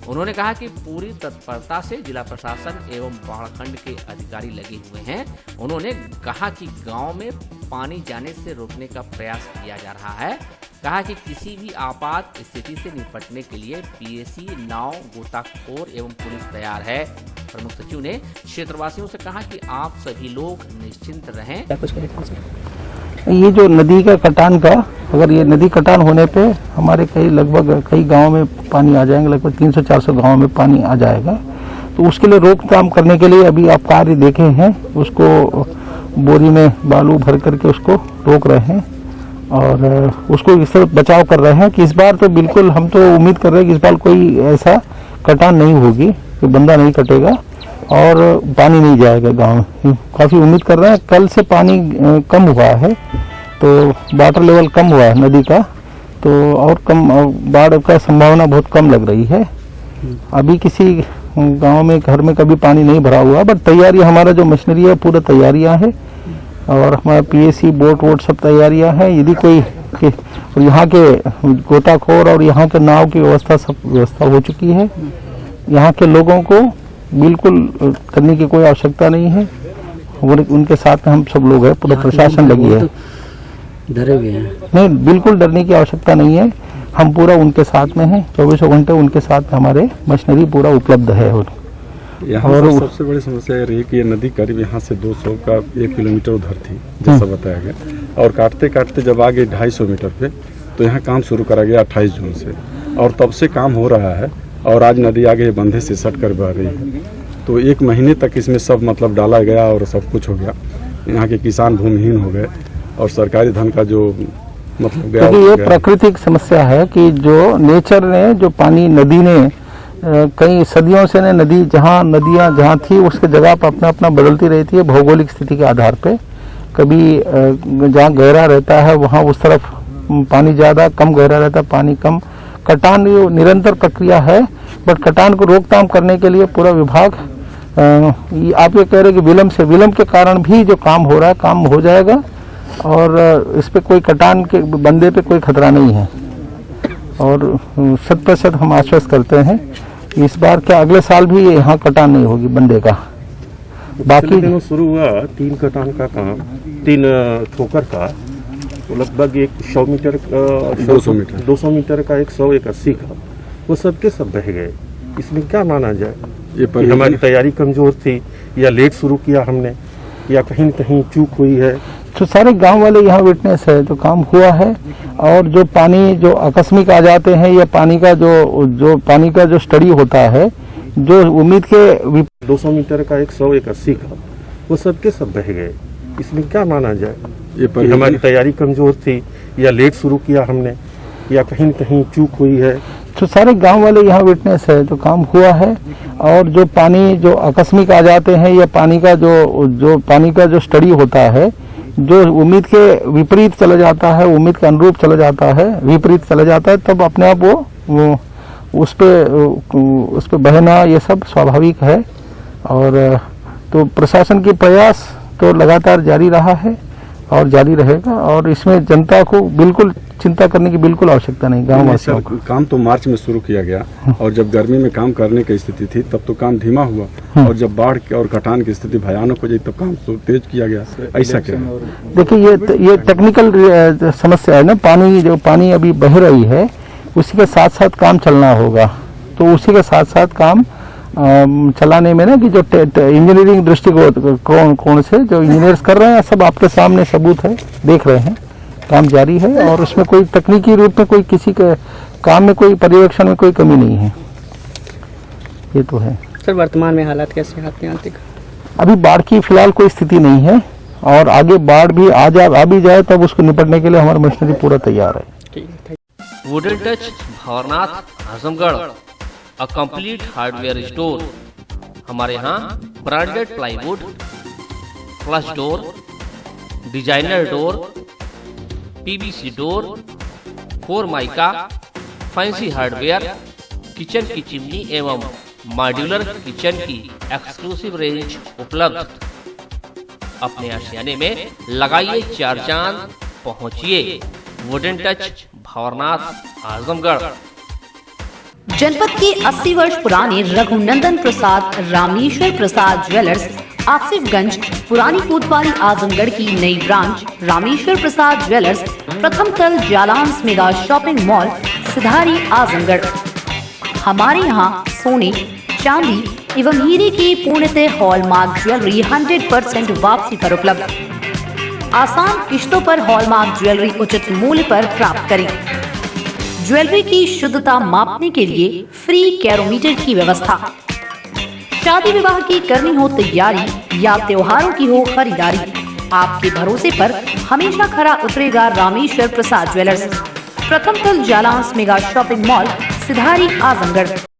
उन्होंने कहा कि पूरी तत्परता से जिला प्रशासन एवं बाढ़खंड के अधिकारी लगे हुए हैं। उन्होंने कहा कि गांव में पानी जाने से रोकने का प्रयास किया जा रहा है। कहा कि किसी भी आपात स्थिति से निपटने के लिए पीएसी, नाव, गोताखोर एवं पुलिस तैयार है। प्रमुख सचिव ने क्षेत्रवासियों से कहा कि आप सभी लोग निश्चिंत रहें।
ये जो नदी का कटान का, अगर ये नदी कटान होने पे हमारे लगभग कई गांव में पानी आ जाएंगे, लगभग 300-400 गांव में पानी आ जाएगा। तो उसके लिए रोकथाम करने के लिए अभी आप कार्य देखे हैं, उसको बोरी में बालू भर करके उसको रोक रहे हैं और उसको इस तरह बचाव कर रहे हैं कि इस बार तो बिल्कुल हम तो उम्मीद कर रहे हैं कि इस बार कोई ऐसा कटान नहीं होगी, कोई बंदा नहीं कटेगा और पानी नहीं जाएगा गांव में। काफ़ी उम्मीद कर रहे हैं। कल से पानी कम हुआ है, तो वाटर लेवल कम हुआ है नदी का, तो और कम बाढ़ का संभावना बहुत कम लग रही है। अभी किसी गांव में घर में कभी पानी नहीं भरा हुआ, बट तैयारी हमारा जो मशीनरी है पूरा तैयारियां है और हमारा पीएसी बोट वोट सब तैयारियां हैं। यदि कोई और यहाँ के गोताखोर और यहाँ के नाव की व्यवस्था सब व्यवस्था हो चुकी है। यहाँ के लोगों को बिल्कुल करने की कोई आवश्यकता नहीं है। उनके साथ में हम सब लोग हैं, पूरा प्रशासन लगी है।
डरे हुए हैं?
नहीं, बिल्कुल डरने की आवश्यकता नहीं है। हम पूरा उनके साथ में हैं, 24 घंटे उनके साथ में हमारे मशीनरी पूरा उपलब्ध है।
यहाँ और सबसे बड़ी समस्या ये रही कि ये नदी करीब यहाँ से 200 का 1 किलोमीटर उधर थी, जैसा बताया गया, और काटते काटते जब आ गई 250 मीटर पे तो यहाँ काम शुरू करा गया 28 जून से, और तब से काम हो रहा है। और आज नदी आगे बंधे से सट कर बह रही है, तो 1 महीने तक इसमें सब मतलब डाला गया और सब कुछ हो गया। यहाँ के किसान भूमिहीन हो गए और सरकारी धन का जो मतलब गया,
ये प्राकृतिक समस्या है कि जो नेचर ने, जो पानी नदी ने कई सदियों से ने नदी नदियाँ जहाँ थी उसके जगह पर अपना अपना बदलती रहती है भौगोलिक स्थिति के आधार पे। कभी जहाँ गहरा रहता है वहाँ उस तरफ पानी ज़्यादा, कम गहरा रहता है पानी कम। कटान निरंतर प्रक्रिया है, बट कटान को रोकथाम करने के लिए पूरा विभाग, आप ये कह रहे कि विलम्ब के कारण भी जो काम हो रहा है काम हो जाएगा और इस पे कोई कटान के बंदे पे कोई खतरा नहीं है। और 100% हम आश्वस्त करते हैं इस बार क्या अगले साल भी यहाँ कटान नहीं होगी बंदे का।
बाकी दिनों शुरू हुआ 3 कटान का काम, 3 ठोकर का, तो लगभग 100 मीटर का 200 मीटर का 100, 180 का, वो सबके सब बह गए। इसमें क्या माना जाए? ये पर हमारी तैयारी कमजोर थी या लेट शुरू किया हमने या कहीं न कहीं चूक हुई है?
तो सारे गांव वाले यहाँ विटनेस है, तो काम हुआ है। और जो पानी जो आकस्मिक आ जाते हैं या पानी का जो स्टडी होता है, जो उम्मीद के
200 मीटर का 100, 180 का, वो सबके सब बह गए। इसमें क्या माना जाए? ये पर हमारी तैयारी कमजोर थी या लेट शुरू किया हमने या कहीं न कहीं चूक हुई है?
तो सारे गांव वाले यहाँ विटनेस है, तो काम हुआ है। और जो पानी जो आकस्मिक आ जाते हैं या पानी का जो स्टडी होता है, जो उम्मीद के विपरीत चला जाता है, उम्मीद के अनुरूप चला जाता है, विपरीत चला जाता है, तब अपने आप वो उस पे बहना ये सब स्वाभाविक है। और तो प्रशासन की प्रयास तो लगातार जारी रहा है और जारी रहेगा और इसमें जनता को बिल्कुल चिंता करने की बिल्कुल आवश्यकता नहीं। गाँव वासियों को
काम तो मार्च में शुरू किया गया और जब गर्मी में काम करने की स्थिति थी तब तो काम धीमा हुआ, और जब बाढ़ और कटान की स्थिति भयानक हो जाए तब काम तो तेज किया गया। ऐसा क्या?
देखिए ये टेक्निकल समस्या है ना, पानी अभी बह रही है, उसी के साथ साथ काम चलना होगा, तो उसी के साथ साथ काम चलाने में ना कि जो इंजीनियरिंग दृष्टिकोण कोण से जो इंजीनियर्स कर रहे हैं, सब आपके सामने सबूत है, देख रहे हैं, काम जारी है और उसमें कोई तकनीकी रूप में कोई किसी के काम में कोई पर्यवेक्षण में कोई कमी नहीं है, ये तो है।
सर वर्तमान में हालात कैसे हैं आपके यहाँ तक?
अभी बाढ़ की फिलहाल कोई स्थिति नहीं है और आगे बाढ़ भी आ भी जाए तब उसको निपटने के लिए हमारा मशीनरी पूरा तैयार है।
Wooden touch Bhanwarnath Azamgarh, a complete hardware store. हमारे यहाँ branded plywood, flush door, designer door, PVC door, formica, fancy hardware, kitchen की चिमनी एवं मॉड्यूलर किचन की एक्सक्लूसिव रेंज उपलब्ध। अपने आशियाने में लगाइए 4 चांद, पहुंचिए वुडन टच भंवरनाथ आजमगढ़।
जनपद के 80 वर्ष पुराने रघुनंदन प्रसाद रामेश्वर प्रसाद ज्वेलर्स आसिफगंज पुरानी कोतवाली आजमगढ़ की नई ब्रांच रामेश्वर प्रसाद ज्वेलर्स प्रथम तल जालांस मेगा शॉपिंग मॉल सिधारी आजमगढ़। हमारे यहाँ सोने, चांदी एवं हीरे की पूर्णतः हॉलमार्क ज्वेलरी 100% वापसी पर उपलब्ध। आसान किश्तों पर हॉलमार्क ज्वेलरी उचित मूल्य पर प्राप्त करें। ज्वेलरी की शुद्धता मापने के लिए फ्री कैरोमीटर की व्यवस्था। शादी विवाह की करनी हो तैयारी या त्योहारों की हो खरीदारी, आपके भरोसे पर हमेशा खरा उतरेगा रामेश्वर प्रसाद ज्वेलर्स, प्रथम तल जालांस मेगा शॉपिंग मॉल सिधारी आजमगढ़।